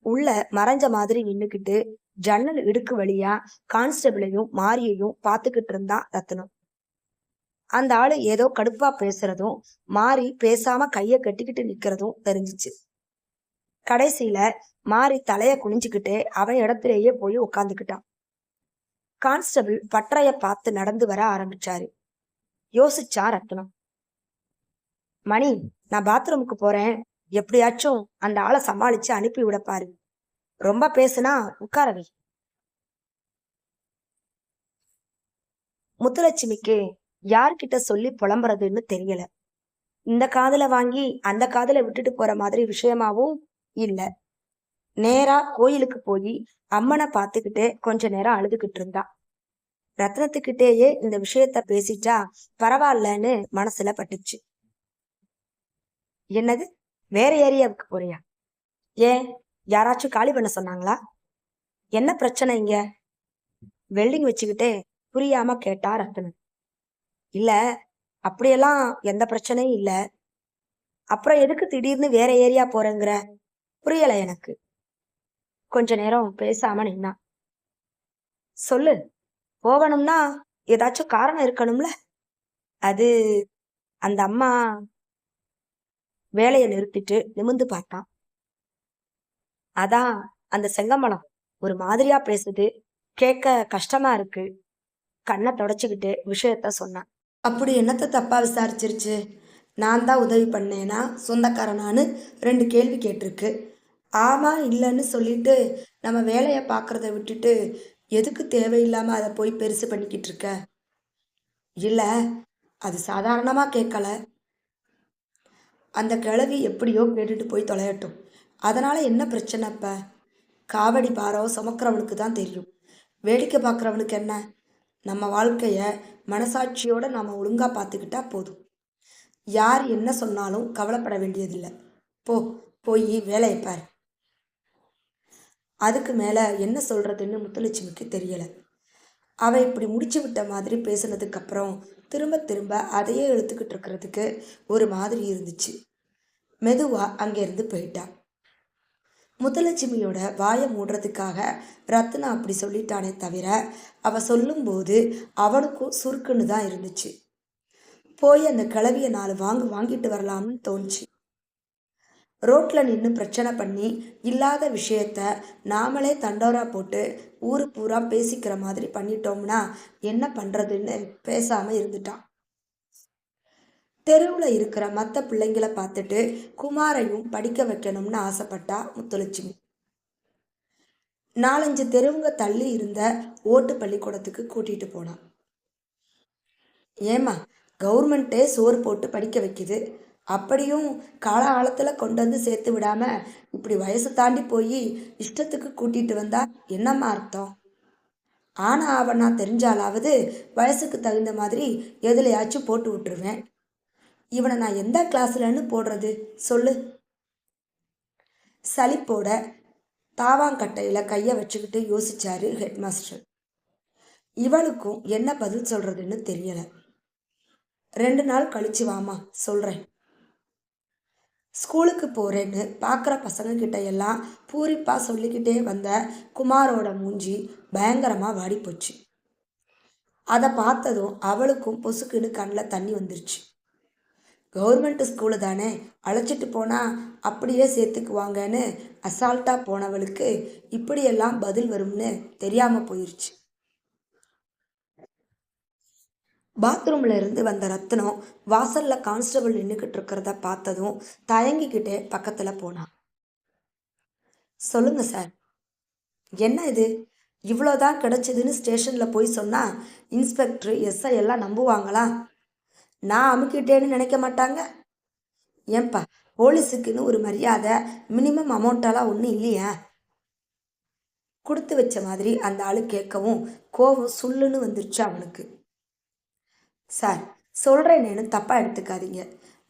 S1: உள்ள மறைஞ்ச மாதிரி நின்னுக்கிட்டு ஜன்னல் இடுக்கு வழியா கான்ஸ்டபிளையும் மாரியையும் பாத்துக்கிட்டு இருந்தான் ரத்னம். அந்த ஆளு ஏதோ கடுப்பா பேசுறதும் மாறி பேசாம கைய கட்டிக்கிட்டு நிக்கிறதும் தெரிஞ்சிச்சு. கடைசியில மாறி தலைய குனிஞ்சுக்கிட்டே அவன் இடத்திலேயே போய் உட்காந்துக்கிட்டான். கான்ஸ்டபிள் பட்டறைய பார்த்து நடந்து வர ஆரம்பிச்சாரு. யோசிச்சா ரத்னம். மணி, நான் பாத்ரூமுக்கு போறேன். எப்படியாச்சும் அந்த ஆளை சமாளிச்சு அனுப்பி விடப்பாரு. ரொம்ப பேசுனா உட்காரவை. முத்துலட்சுமிக்கு யார்கிட்ட சொல்லி புலம்புறதுன்னு தெரியல. இந்த காதுல வாங்கி அந்த காதுல விட்டுட்டு போற மாதிரி விஷயமாவும் இல்ல. நேரா கோயிலுக்கு போய் அம்மனை பார்த்துக்கிட்டே கொஞ்ச நேரம் அழுதுகிட்டு இருந்தா. ரத்னத்துக்கிட்டேயே இந்த விஷயத்த பேசிட்டா பரவாயில்லன்னு மனசுல பட்டுச்சு. என்னது, வேற ஏரியாவுக்கு போறியா? ஏன், யாராச்சும் காலி பண்ண சொன்னாங்களா? என்ன பிரச்சனை இங்க? வெல்டிங் வச்சுக்கிட்டே புரியாம கேட்டா ரத்னன். இல்ல, அப்படியெல்லாம் எந்த பிரச்சனையும் இல்ல. அப்புறம் எதுக்கு திடீர்னு வேற ஏரியா போறேங்கிற? புரியல எனக்கு. கொஞ்ச நேரம் பேசாம நின்னா. சொல்லு, போகணும்னா ஏதாச்சும் காரணம் இருக்கணும்ல. அது அந்த அம்மா வேலைய நிறுத்திட்டு நிமிர்ந்து பார்த்தான். அதான் அந்த செங்கமலம் ஒரு மாதிரியா பேசுது. கேட்க கஷ்டமா இருக்கு. கண்ண தொடச்சுக்கிட்டு விஷயத்த சொன்னான். அப்படி என்னத்த தப்பா விசாரிச்சிருச்சு? நான் தான் உதவி பண்ணேனா, சொந்தக்காரனான்னு 2 கேள்வி கேட்டிருக்கு. ஆமா, இல்லன்னு சொல்லிட்டு நம்ம வேலைய பார்க்கறத விட்டுட்டு, எதுக்கு தேவையில்லாம அத போய் பெருசு பண்ணிக்கிட்டு இருக்க? இல்ல, அது சாதாரணமா கேட்கல. அந்த கிழவி எப்படியோ கேட்டுட்டு போய் தொலையட்டும். அதனால என்ன பிரச்சனை இப்ப? காவடி பாரம் சுமக்கிறவனுக்கு தான் தெரியும். வேடிக்கை பார்க்குறவனுக்கு என்ன? நம்ம வாழ்க்கைய மனசாட்சியோட நாம ஒழுங்கா பார்த்துக்கிட்டா போதும். யார் என்ன சொன்னாலும் கவலைப்பட வேண்டியதில்ல. போ, போய் வேலைய பாரு. அதுக்கு மேல என்ன சொல்றதுன்னு முத்துலட்சுமிக்கு தெரியல. அவ இப்படி முடிச்சு விட்ட மாதிரி பேசுனதுக்கு அப்புறம் திரும்ப திரும்ப அதையே இழுத்துக்கிட்டு இருக்கிறதுக்கு ஒரு மாதிரி இருந்துச்சு. மெதுவா அங்கிருந்து போயிட்டா. முத்துலட்சுமியோட வாயை மூடுறதுக்காக ரத்னா அப்படி சொல்லிட்டானே தவிர, அவ சொல்லும்போது அவனுக்கும் சுருக்குன்னு தான் இருந்துச்சு. போய் அந்த கிளவிய 4 வாங்கிட்டு வரலாம்னு தோணுச்சு. ரோட்ல நின்று பிரச்சனை பண்ணி இல்லாத விஷயத்த நாமளே தண்டோரா போட்டு ஊரு பூரா பேசிக்கிற மாதிரி பண்ணிட்டோம்னா என்ன பண்றதுன்னு பேசாம இருந்துட்டான். தெருவுல இருக்கிற மற்ற பிள்ளைங்களை பார்த்துட்டு குமாரையும் படிக்க வைக்கணும்னு ஆசைப்பட்டா முத்துலட்சுமி. 4-5 தெருவுங்க தள்ளி இருந்த ஓட்டு பள்ளிக்கூடத்துக்கு கூட்டிட்டு போனான். ஏமா, கவர்மெண்ட்டே சோறு போட்டு படிக்க வைக்குது. அப்படியும் காலகாலத்தில் கொண்டு வந்து சேர்த்து விடாம இப்படி வயசு தாண்டி போய் இஷ்டத்துக்கு கூட்டிட்டு வந்தா என்னம்மா அர்த்தம்? ஆனா அவன் நான் தெரிஞ்சாலாவது வயசுக்கு தகுந்த மாதிரி எதுலையாச்சும் போட்டு விட்டுருவேன். இவனை நான் எந்த கிளாஸ்லன்னு போடுறது சொல்லு? சலிப்போட தாவாங்கட்டையில கைய வச்சுக்கிட்டு யோசிச்சாரு ஹெட்மாஸ்டர். இவளுக்கும் என்ன பதில் சொல்றதுன்னு தெரியல. 2 நாள் கழிச்சு வாமா, சொல்றேன். ஸ்கூலுக்கு போறேன்னு பார்க்குற பசங்க கிட்ட எல்லாம் பூரிப்பா சொல்லிக்கிட்டே வந்த குமாரோட மூஞ்சி பயங்கரமாக வாடி போச்சு. அதை பார்த்ததும் அவளுக்கும் பொசுக்குன்னு கண்ணில் தண்ணி வந்துருச்சு. கவர்மெண்ட் ஸ்கூலு தானே, அழைச்சிட்டு போனா அப்படியே சேர்த்துக்குவாங்கன்னு அசால்ட்டா போனவளுக்கு இப்படியெல்லாம் பதில் வரும்னு தெரியாம போயிருச்சு. பாத்ரூம்ல இருந்து வந்த ரத்னம் வாசல்ல கான்ஸ்டபிள் நின்றுக்கிட்டு இருக்கிறத பார்த்ததும் தயங்கிக்கிட்டே பக்கத்துல போனான். சொல்லுங்க சார். என்ன இது, இவ்வளோதான் கிடைச்சதுன்னு ஸ்டேஷன்ல போய் சொன்னா இன்ஸ்பெக்டர் எஸ்ஐ எல்லாம் நம்புவாங்களா? நான் அமுக்கிட்டேன்னு நினைக்க மாட்டாங்க? ஏன்பா, போலீஸுக்குன்னு ஒரு மரியாதை மினிமம் அமௌண்ட்டாலாம் ஒன்றும் இல்லையா? கொடுத்து வச்ச மாதிரி அந்த ஆளு கேட்கவும் கோவம் சுள்ளுன்னு வந்துருச்சு அவனுக்கு. சார், சொல்கிறேனேன்னு தப்பாக எடுத்துக்காதீங்க.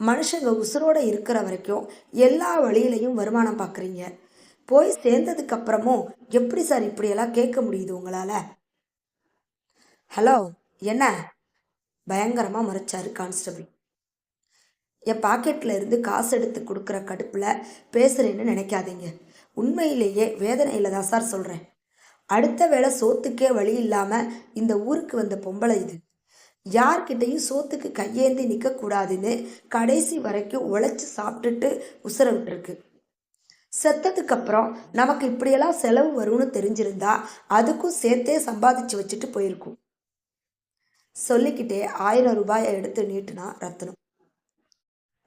S1: மனுஷங்க உசுரோட இருக்கிற வரைக்கும் எல்லா வழியிலையும் வருமானம் பார்க்குறீங்க. போய் சேர்ந்ததுக்கு அப்புறமும் எப்படி சார் இப்படியெல்லாம் கேட்க முடியுது உங்களால்? ஹலோ, என்ன? பயங்கரமாக முறைச்சாரு கான்ஸ்டபிள். என் பாக்கெட்டில் இருந்து காசு எடுத்து கொடுக்குற கடுப்பில் பேசுகிறேன்னு நினைக்காதீங்க. உண்மையிலேயே வேதனையில் தான் சார் சொல்கிறேன். அடுத்த வேளை சோத்துக்கே வழி இல்லாமல் இந்த ஊருக்கு வந்த பொம்பளை இது. யார்கிட்டையும் சோத்துக்கு கையேந்தி நிற்கக்கூடாதுன்னு கடைசி வரைக்கும் உழைச்சி சாப்பிட்டுட்டு உசுர விட்டுருக்கு. செத்ததுக்கு அப்புறம் நமக்கு இப்படியெல்லாம் செலவு வரும்னு தெரிஞ்சிருந்தா அதுக்கும் சேர்த்தே சம்பாதிச்சு வச்சுட்டு போயிருக்கும். சொல்லிக்கிட்டே 1000 ரூபாயை எடுத்து நீட்டுனா ரத்னம்.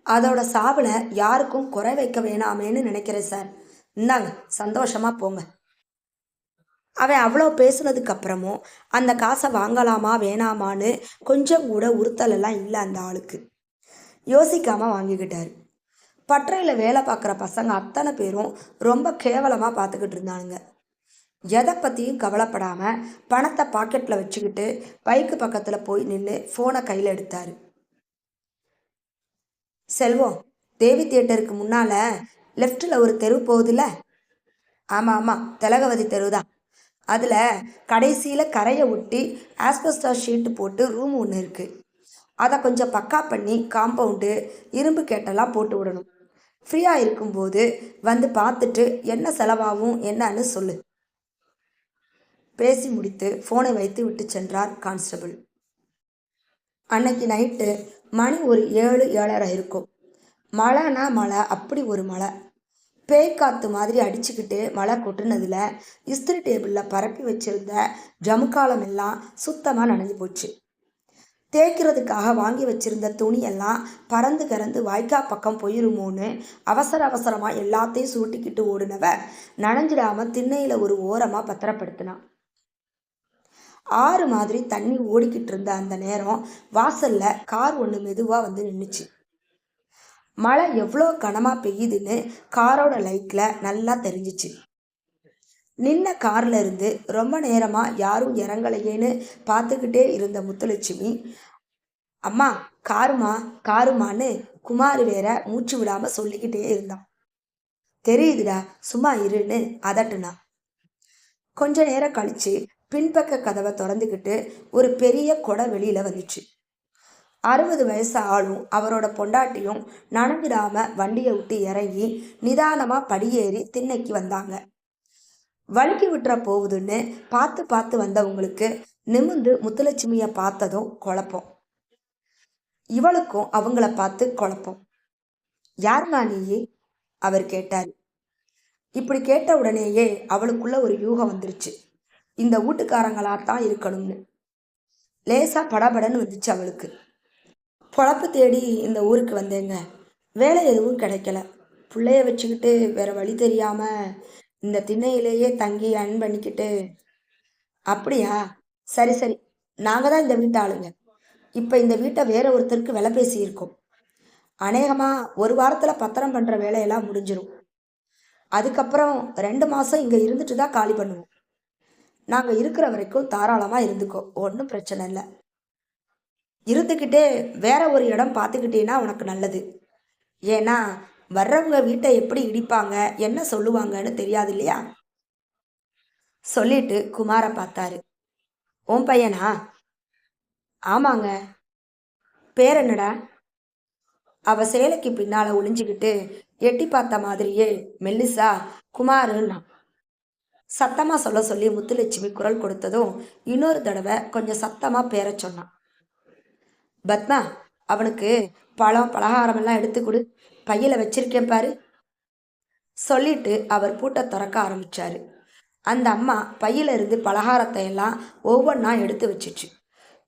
S1: அதோட சாவுல யாருக்கும் குறை வைக்க வேணாமேன்னு நினைக்கிறேன் சார். இந்தாங்க, சந்தோஷமா போங்க. அவன் அவ்வளோ பேசுனதுக்கு அப்புறமும் அந்த காசை வாங்கலாமா வேணாமான்னு கொஞ்சம் கூட உறுத்தலெல்லாம் இல்லை அந்த ஆளுக்கு. யோசிக்காம வாங்கிக்கிட்டாரு. பட்டறையில் வேலை பார்க்குற பசங்க அத்தனை பேரும் ரொம்ப கேவலமாக பார்த்துக்கிட்டு இருந்தானுங்க. எதை பற்றியும் கவலைப்படாமல் பணத்தை பாக்கெட்டில் வச்சுக்கிட்டு பைக்கு பக்கத்தில் போய் நின்று ஃபோனை கையில் எடுத்தார். செல்வம், தேவி தியேட்டருக்கு முன்னால் லெஃப்டில் ஒரு தெரு போகுதுல்ல? ஆமாம் ஆமாம், திலகவதி தெரு தான். அதில் கடைசியில் கரையை ஒட்டி ஆஸ்பெஸ்டாஸ் ஷீட்டு போட்டு ரூம் ஒன்று இருக்குது. அதை கொஞ்சம் பக்கா பண்ணி காம்பவுண்டு இரும்பு கேட்டெல்லாம் போட்டு விடணும். ஃப்ரீயாக இருக்கும்போது வந்து பார்த்துட்டு என்ன செலவாகும் என்னன்னு சொல்லு. பேசி முடித்து ஃபோனை வைத்து விட்டு சென்றார் கான்ஸ்டபிள். அன்னைக்கு நைட்டு மணி ஒரு 7, 7:30 இருக்கும். மழைனா மழை, அப்படி ஒரு மழை. பேய் காத்து மாதிரி அடிச்சுக்கிட்டு மழை கொட்டுனதுல இஸ்திரி டேபிளில் பரப்பி வச்சிருந்த ஜமுக்காலம் எல்லாம் சுத்தமாக நனைஞ்சு போச்சு. தேய்க்கிறதுக்காக வாங்கி வச்சிருந்த துணியெல்லாம் பறந்து கறந்து வாய்க்கா பக்கம் போயிருமோன்னு அவசர அவசரமாக எல்லாத்தையும் சுருட்டிக்கிட்டு ஓடுனவ நனைஞ்சிடாம திண்ணையில் ஒரு ஓரமாக பத்திரப்படுத்தினான். ஆறு மாதிரி தண்ணி ஓடிக்கிட்டு இருந்த அந்த நேரம் வாசல்ல கார் ஒன்று மெதுவாக வந்து நின்றுச்சு. மழை எவ்வளோ கனமாக பெய்யுதுன்னு காரோட லைட்டில் நல்லா தெரிஞ்சிச்சு. நின்ன கார்ல இருந்து ரொம்ப நேரமா யாரும் இறங்கலையேன்னு பார்த்துக்கிட்டே இருந்த முத்துலட்சுமி, அம்மா காருமா காருமான்னு குமார் வேற மூச்சு விடாம சொல்லிக்கிட்டே இருந்தான். தெரியுதுடா, சும்மா இருன்னு அதட்டுனா. கொஞ்ச நேரம் கழிச்சு பின்பக்க கதவை திறந்துக்கிட்டு ஒரு பெரிய கொடை வெளியில வந்துச்சு. 60 வயசு ஆளும் அவரோட பொண்டாட்டியும் நனைஞ்சிடாம வண்டியை விட்டு இறங்கி நிதானமா படியேறி திண்ணைக்கு வந்தாங்க. வழுக்கி விட்டுற போகுதுன்னு பார்த்து பார்த்து வந்தவங்களுக்கு நிமிந்து முத்துலட்சுமியை பார்த்ததும் குழப்பம். இவளுக்கும் அவங்கள பார்த்து குழப்பம். யாருமா நீ? அவர் கேட்டார். இப்படி கேட்ட உடனேயே அவளுக்குள்ள ஒரு யூகம் வந்துருச்சு. இந்த வீட்டுக்காரங்களாத்தான் இருக்கணும்னு. லேசா படபடன்னு வந்துச்சு அவளுக்கு. பொழப்பு தேடி இந்த ஊருக்கு வந்தேங்க. வேலை எதுவும் கிடைக்கல. பிள்ளைய வச்சுக்கிட்டு வேற வழி தெரியாம இந்த திண்ணையிலேயே தங்கி அன் பண்ணிக்கிட்டு. அப்படியா? சரி சரி, நாங்க தான் இந்த வீட்டு ஆளுங்க. இப்ப இந்த வீட்டை வேற ஒருத்தருக்கு விலை பேசியிருக்கோம். அநேகமா ஒரு வாரத்துல பத்திரம் பண்ற வேலையெல்லாம் முடிஞ்சிடும். அதுக்கப்புறம் 2 மாசம் இங்க இருந்துட்டு தான் காலி பண்ணுவோம். நாங்க இருக்கிற வரைக்கும் தாராளமா இருந்துக்கோ, ஒன்றும் பிரச்சனை இல்லை. இருந்துக்கிட்டே வேற ஒரு இடம் பார்த்துக்கிட்டேன்னா உனக்கு நல்லது. ஏன்னா வர்றவங்க வீட்டை எப்படி இடிப்பாங்க, என்ன சொல்லுவாங்கன்னு தெரியாது இல்லையா? சொல்லிட்டு குமார பார்த்தாரு. உன் பையனா? ஆமாங்க. பேர் என்னடா? அவ சேலைக்கு பின்னால ஒளிஞ்சுக்கிட்டு எட்டி பார்த்த மாதிரியே மெல்லிசா குமாருன்னா. சத்தமா சொல்ல சொல்லி முத்துலட்சுமி குரல் கொடுத்ததும் இன்னொரு தடவை கொஞ்சம் சத்தமா பேர சொன்னான். பத்மா, அவனுக்கு பழம் பலகாரம் எல்லாம் எடுத்து கொடு, பையில வச்சிருக்கேன் பாரு. சொல்லிட்டு அவர் பூட்டை திறக்க ஆரம்பிச்சாரு. அந்த அம்மா பையில இருந்து பலகாரத்தை எல்லாம் ஒவ்வொன்றா எடுத்து வச்சிச்சு.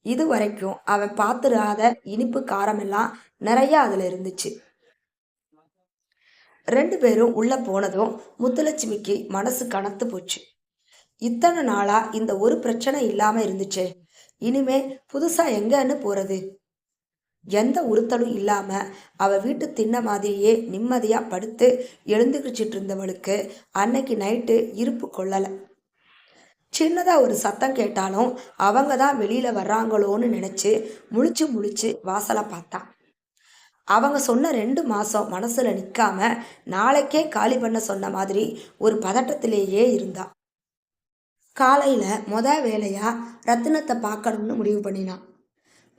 S1: இது வரைக்கும் அவன் பார்த்துடாத இனிப்பு காரம் எல்லாம் நிறைய அதுல இருந்துச்சு. 2 பேரும் உள்ள போனதும் முத்துலட்சுமிக்கு மனசு கனத்து போச்சு. இத்தனை நாளா இந்த ஒரு பிரச்சனை இல்லாம இருந்துச்சே, இனிமே புதுசா எங்கன்னு போறது? எந்த உறுத்தலும் இல்லாம அவ வீட்டு தின்ன மாதிரியே நிம்மதியா படுத்து எழுந்துக்கிச்சிட்டு இருந்தவளுக்கு அன்னைக்கு நைட்டு இருப்பு கொள்ளல. சின்னதா ஒரு சத்தம் கேட்டாலும் அவங்க தான் வெளியில வர்றாங்களோன்னு நினைச்சு முழிச்சு முழிச்சு வாசலை பார்த்தான். அவங்க சொன்ன 2 மாசம் மனசுல நிக்காம நாளைக்கே காலி பண்ண சொன்ன மாதிரி ஒரு பதட்டத்திலேயே இருந்தா. காலையில வேலையா ரத்தினத்தை பார்க்கணும்னு முடிவு பண்ணினான்.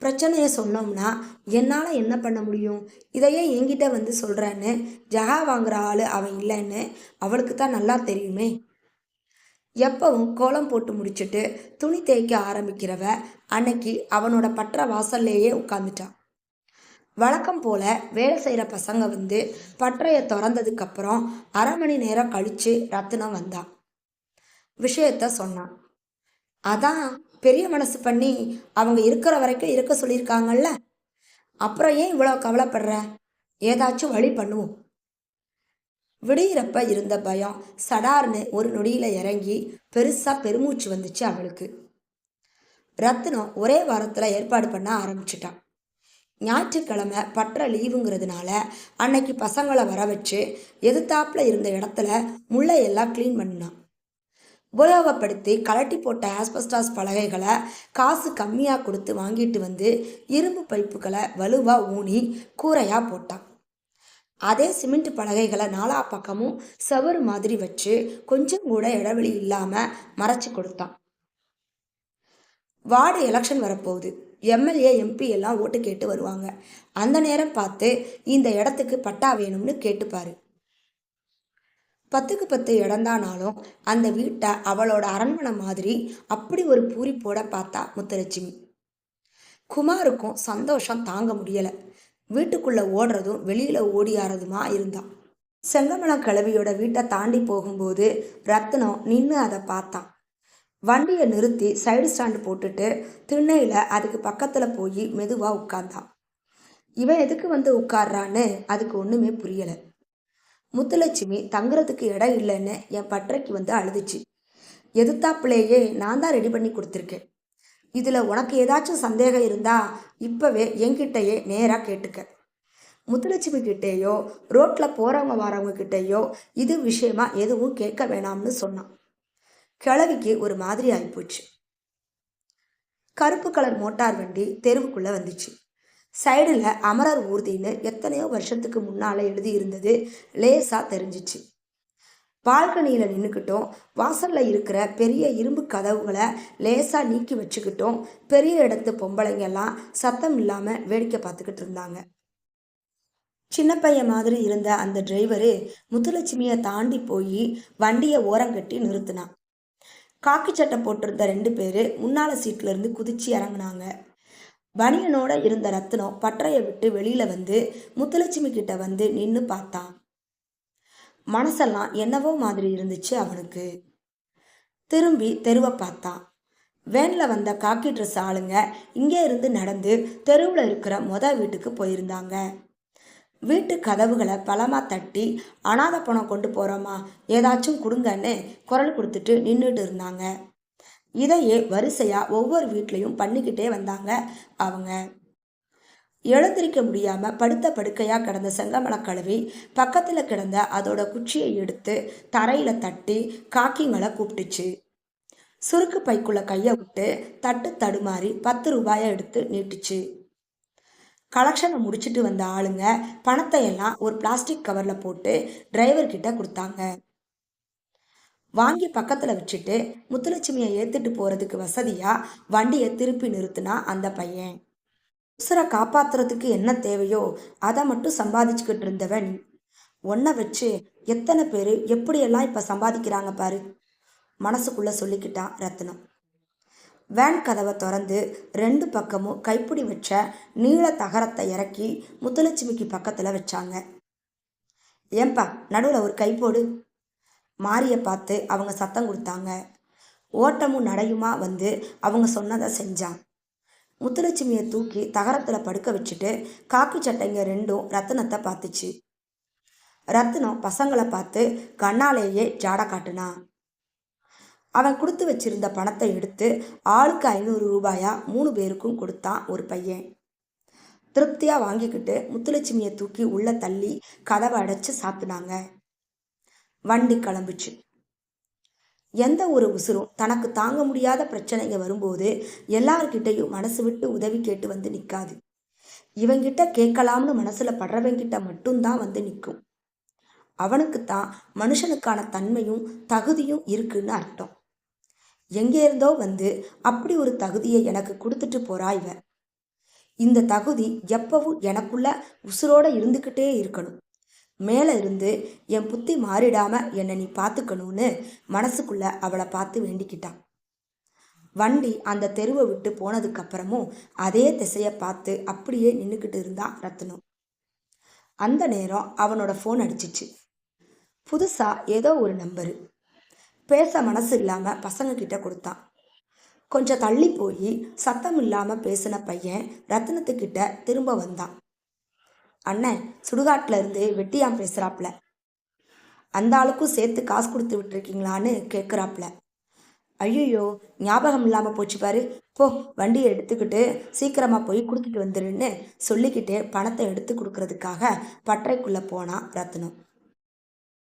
S1: பிரச்சனையை சொன்னோம்னா என்னால் என்ன பண்ண முடியும், இதையே என்கிட்ட வந்து சொல்கிறேன்னு ஜகா வாங்குற ஆள் அவன் இல்லைன்னு அவளுக்கு தான் நல்லா தெரியுமே. எப்பவும் கோலம் போட்டு முடிச்சுட்டு துணி தேய்க்க ஆரம்பிக்கிறவ அன்னைக்கு அவனோட பற்ற வாசல்லையே உட்காந்துட்டான். வழக்கம் போல வேலை செய்கிற பசங்க வந்து பற்றையை திறந்ததுக்கப்புறம் 1/2 மணி நேரம் கழித்து ரத்தினம் வந்தான். விஷயத்த சொன்னான். அதான் பெரிய மனசு பண்ணி அவங்க இருக்கிற வரைக்கும் இருக்க சொல்லியிருக்காங்கல்ல, அப்புறம் ஏன் இவ்வளோ கவலைப்படுற? ஏதாச்சும் வழி பண்ணுவோம். விடியிறப்ப இருந்த பயம் சடார்னு ஒரு நொடியில இறங்கி பெருசா பெருமூச்சு வந்துச்சு அவளுக்கு. ரத்தினம் ஒரே வாரத்துல ஏற்பாடு பண்ண ஆரம்பிச்சிட்டான். ஞாயிற்றுக்கிழமை பற்ற லீவுங்கிறதுனால அன்னைக்கு பசங்களை வர வச்சு எதிர்த்தாப்புல இருந்த இடத்துல முள்ளையெல்லாம் கிளீன் பண்ணினான். உபயோகப்படுத்தி கலட்டி போட்ட ஆஸ்பெஸ்டாஸ் பலகைகளை காசு கம்மியாக கொடுத்து வாங்கிட்டு வந்து இரும்பு பைப்புகளை வலுவாக ஊனி கூரையாக போட்டான். அதே சிமெண்ட் பலகைகளை 4 பக்கமும் செவரு மாதிரி வச்சு கொஞ்சம் கூட இடைவெளி இல்லாமல் மறைச்சி கொடுத்தான். வார்டு எலெக்ஷன் வரப்போகுது. எம்எல்ஏ எம்பி எல்லாம் ஓட்டு கேட்டு வருவாங்க. அந்த நேரம் பார்த்து இந்த இடத்துக்கு பட்டா வேணும்னு கேட்டுப்பாரு. 10க்கு 10 இடம்தானாலும் அந்த வீட்டை அவளோட அரண்மனை மாதிரி அப்படி ஒரு பூரி போட பார்த்தா முத்துலட்சுமி. குமாருக்கும் சந்தோஷம் தாங்க முடியல. வீட்டுக்குள்ள ஓடுறதும் வெளியில ஓடியாறதுமா இருந்தான். செங்கமலம் கிழவியோட வீட்டை தாண்டி போகும்போது ரத்னம் நின்று அதை பார்த்தான். வண்டியை நிறுத்தி சைடு ஸ்டாண்டு போட்டுட்டு திண்ணையில அதுக்கு பக்கத்துல போய் மெதுவா உட்கார்ந்தான். இவன் எதுக்கு வந்து உட்கார்றான்னு அதுக்கு ஒண்ணுமே புரியல. முத்துலட்சுமி தங்குறதுக்கு இடம் இல்லைன்னு என் பற்றைக்கு வந்து அழுதுச்சு. எதிர்த்தாப்புலேயே நான் தான் ரெடி பண்ணி கொடுத்துருக்கேன். இதுல உனக்கு ஏதாச்சும் சந்தேகம் இருந்தா இப்பவே என்கிட்டயே நேரா கேட்டுக்க. முத்துலட்சுமி கிட்டேயோ ரோட்ல போறவங்க வரவங்க கிட்டேயோ இது விஷயமா எதுவும் கேட்க வேணாம்னு சொன்னான். கிழவிக்கு ஒரு மாதிரி ஆயிப்போச்சு. கருப்பு கலர் மோட்டார் வண்டி தெருவுக்குள்ள வந்துச்சு. சைடுல அமரர் ஊர்தின்னு எத்தனையோ வருஷத்துக்கு முன்னால எழுதி இருந்தது லேசா தெரிஞ்சிச்சு. பால்கனியில நின்றுக்கிட்டோம் வாசல்ல இருக்கிற பெரிய இரும்பு கதவுகளை லேசா நீக்கி வச்சுக்கிட்டோம் பெரிய இடத்து பொம்பளைங்க எல்லாம் சத்தம் இல்லாம வேடிக்கை பார்த்துக்கிட்டு இருந்தாங்க. சின்ன பையன் மாதிரி இருந்த அந்த டிரைவரு முத்துலட்சுமியை தாண்டி போய் வண்டியை ஓரங்கட்டி நிறுத்தினான். காக்கி சட்டை போட்டிருந்த 2 பேரு முன்னால சீட்ல இருந்து குதிச்சு இறங்குனாங்க. பனியனோட இருந்த ரத்னம் பற்றைய விட்டு வெளியில வந்து முத்துலட்சுமி கிட்ட வந்து நின்னு பார்த்தான். மனசெல்லாம் என்னவோ மாதிரி இருந்துச்சு அவனுக்கு. திரும்பி தெருவை பார்த்தான். வேன்ல வந்த காக்கி ட்ரெஸ் ஆளுங்க இங்கே இருந்து நடந்து தெருவில் இருக்கிற வீட்டுக்கு போயிருந்தாங்க. வீட்டு கதவுகளை பலமா தட்டி அனாதை பணம் கொண்டு போறோமா ஏதாச்சும் கொடுங்கன்னு குரல் கொடுத்துட்டு நின்றுட்டு இருந்தாங்க. இதையே வரிசையா ஒவ்வொரு வீட்லையும் பண்ணிக்கிட்டே வந்தாங்க அவங்க. எழுந்திருக்க முடியாம படுத்த படுக்கையா கிடந்த செங்கமலம் கழுவி பக்கத்துல கிடந்த அதோட குச்சியை எடுத்து தரையில தட்டி காக்கிங்களை கூப்பிட்டுச்சு. சுருக்கு பைக்குள்ள கைய விட்டு தட்டு தடுமாறி 10 ரூபாயை எடுத்து நீட்டுச்சு. கலெக்ஷனை முடிச்சுட்டு வந்த ஆளுங்க பணத்தை எல்லாம் ஒரு பிளாஸ்டிக் கவர்ல போட்டு டிரைவர் கிட்ட கொடுத்தாங்க. வாங்கி பக்கத்துல வச்சுட்டு முத்துலட்சுமியை ஏத்துட்டு போறதுக்கு வசதியா வண்டியை திருப்பி நிறுத்தினா அந்த பையன். உசுரை காப்பாத்துறதுக்கு என்ன தேவையோ அதை மட்டும் சம்பாதிச்சுக்கிட்டு இருந்தவன் ஒன்ன வச்சு எத்தனை பேரு எப்படியெல்லாம் இப்ப சம்பாதிக்கிறாங்க பாரு மனசுக்குள்ள சொல்லிக்கிட்டான் ரத்னம். வேன் கதவை திறந்து 2 பக்கமும் கைப்பிடி வச்ச நீள தகரத்தை இறக்கி முத்துலட்சுமிக்கு பக்கத்துல வச்சாங்க. ஏன்பா நடுவில் ஒரு கை போடு. மாரியை பார்த்து அவங்க சத்தம் கொடுத்தாங்க. ஓட்டமும் நடையுமா வந்து அவங்க சொன்னதை செஞ்சான். முத்துலட்சுமியை தூக்கி தகரத்துல படுக்க வச்சுட்டு காக்கி சட்டைங்க 2ம் ரத்தினத்தை பார்த்துச்சு. ரத்தினம் பசங்களை பார்த்து கண்ணாலேயே ஜாட காட்டுனான். அவன் கொடுத்து வச்சிருந்த பணத்தை எடுத்து ஆளுக்கு 500 ரூபாயா 3 பேருக்கும் கொடுத்தான் ஒரு பையன். திருப்தியா வாங்கிக்கிட்டு முத்துலட்சுமியை தூக்கி உள்ள தள்ளி கதவை அடைச்சு சாத்துனாங்க. வண்டி கிளம்புச்சு. எந்த ஒரு உசுரும் தனக்கு தாங்க முடியாத பிரச்சனைங்க வரும்போது எல்லார்கிட்டையும் மனசு விட்டு உதவி கேட்டு வந்து நிற்காது. இவங்கிட்ட கேட்கலாம்னு மனசுல படுறவங்கிட்ட மட்டும்தான் வந்து நிற்கும். அவனுக்குத்தான் மனுஷனுக்கான தன்மையும் தகுதியும் இருக்குன்னு அர்த்தம். எங்கே இருந்தோ வந்து அப்படி ஒரு தகுதியை எனக்கு கொடுத்துட்டு போறா இவ. இந்த தகுதி எப்பவும் எனக்குள்ள உசுரோட இருந்துக்கிட்டே இருக்கணும். மேலே இருந்து என் புத்தி மாறிடாம என்னை நீ பார்த்துக்கணும்னு மனசுக்குள்ள அவளை பார்த்து வேண்டிக்கிட்டான். வண்டி அந்த தெருவை விட்டு போனதுக்கு அப்புறமும் அதே திசையை பார்த்து அப்படியே நின்றுக்கிட்டு இருந்தான் ரத்னம். அந்த நேரம் அவனோட ஃபோன் அடிச்சிச்சு. புதுசா ஏதோ ஒரு நம்பரு. பேச மனசு இல்லாம பசங்க கிட்ட கொடுத்தான். கொஞ்சம் தள்ளி போய் சத்தம் இல்லாம பேசின பையன் ரத்னத்துக்கிட்ட திரும்ப வந்தான். அண்ணன் சுடுகாட்டுல இருந்து வெட்டியான் பேசுறாப்ல. அந்த ஆளுக்கும் சேர்த்து காசு கொடுத்து விட்டுருக்கீங்களான்னு கேட்குறாப்ல. ஐயோ ஞாபகம் இல்லாம போச்சு பாரு, போ வண்டியை எடுத்துக்கிட்டு சீக்கிரமா போய் கொடுத்துட்டு வந்துருன்னு சொல்லிக்கிட்டே பணத்தை எடுத்து கொடுக்கறதுக்காக பட்டறைக்குள்ள போனான் ரத்னம்.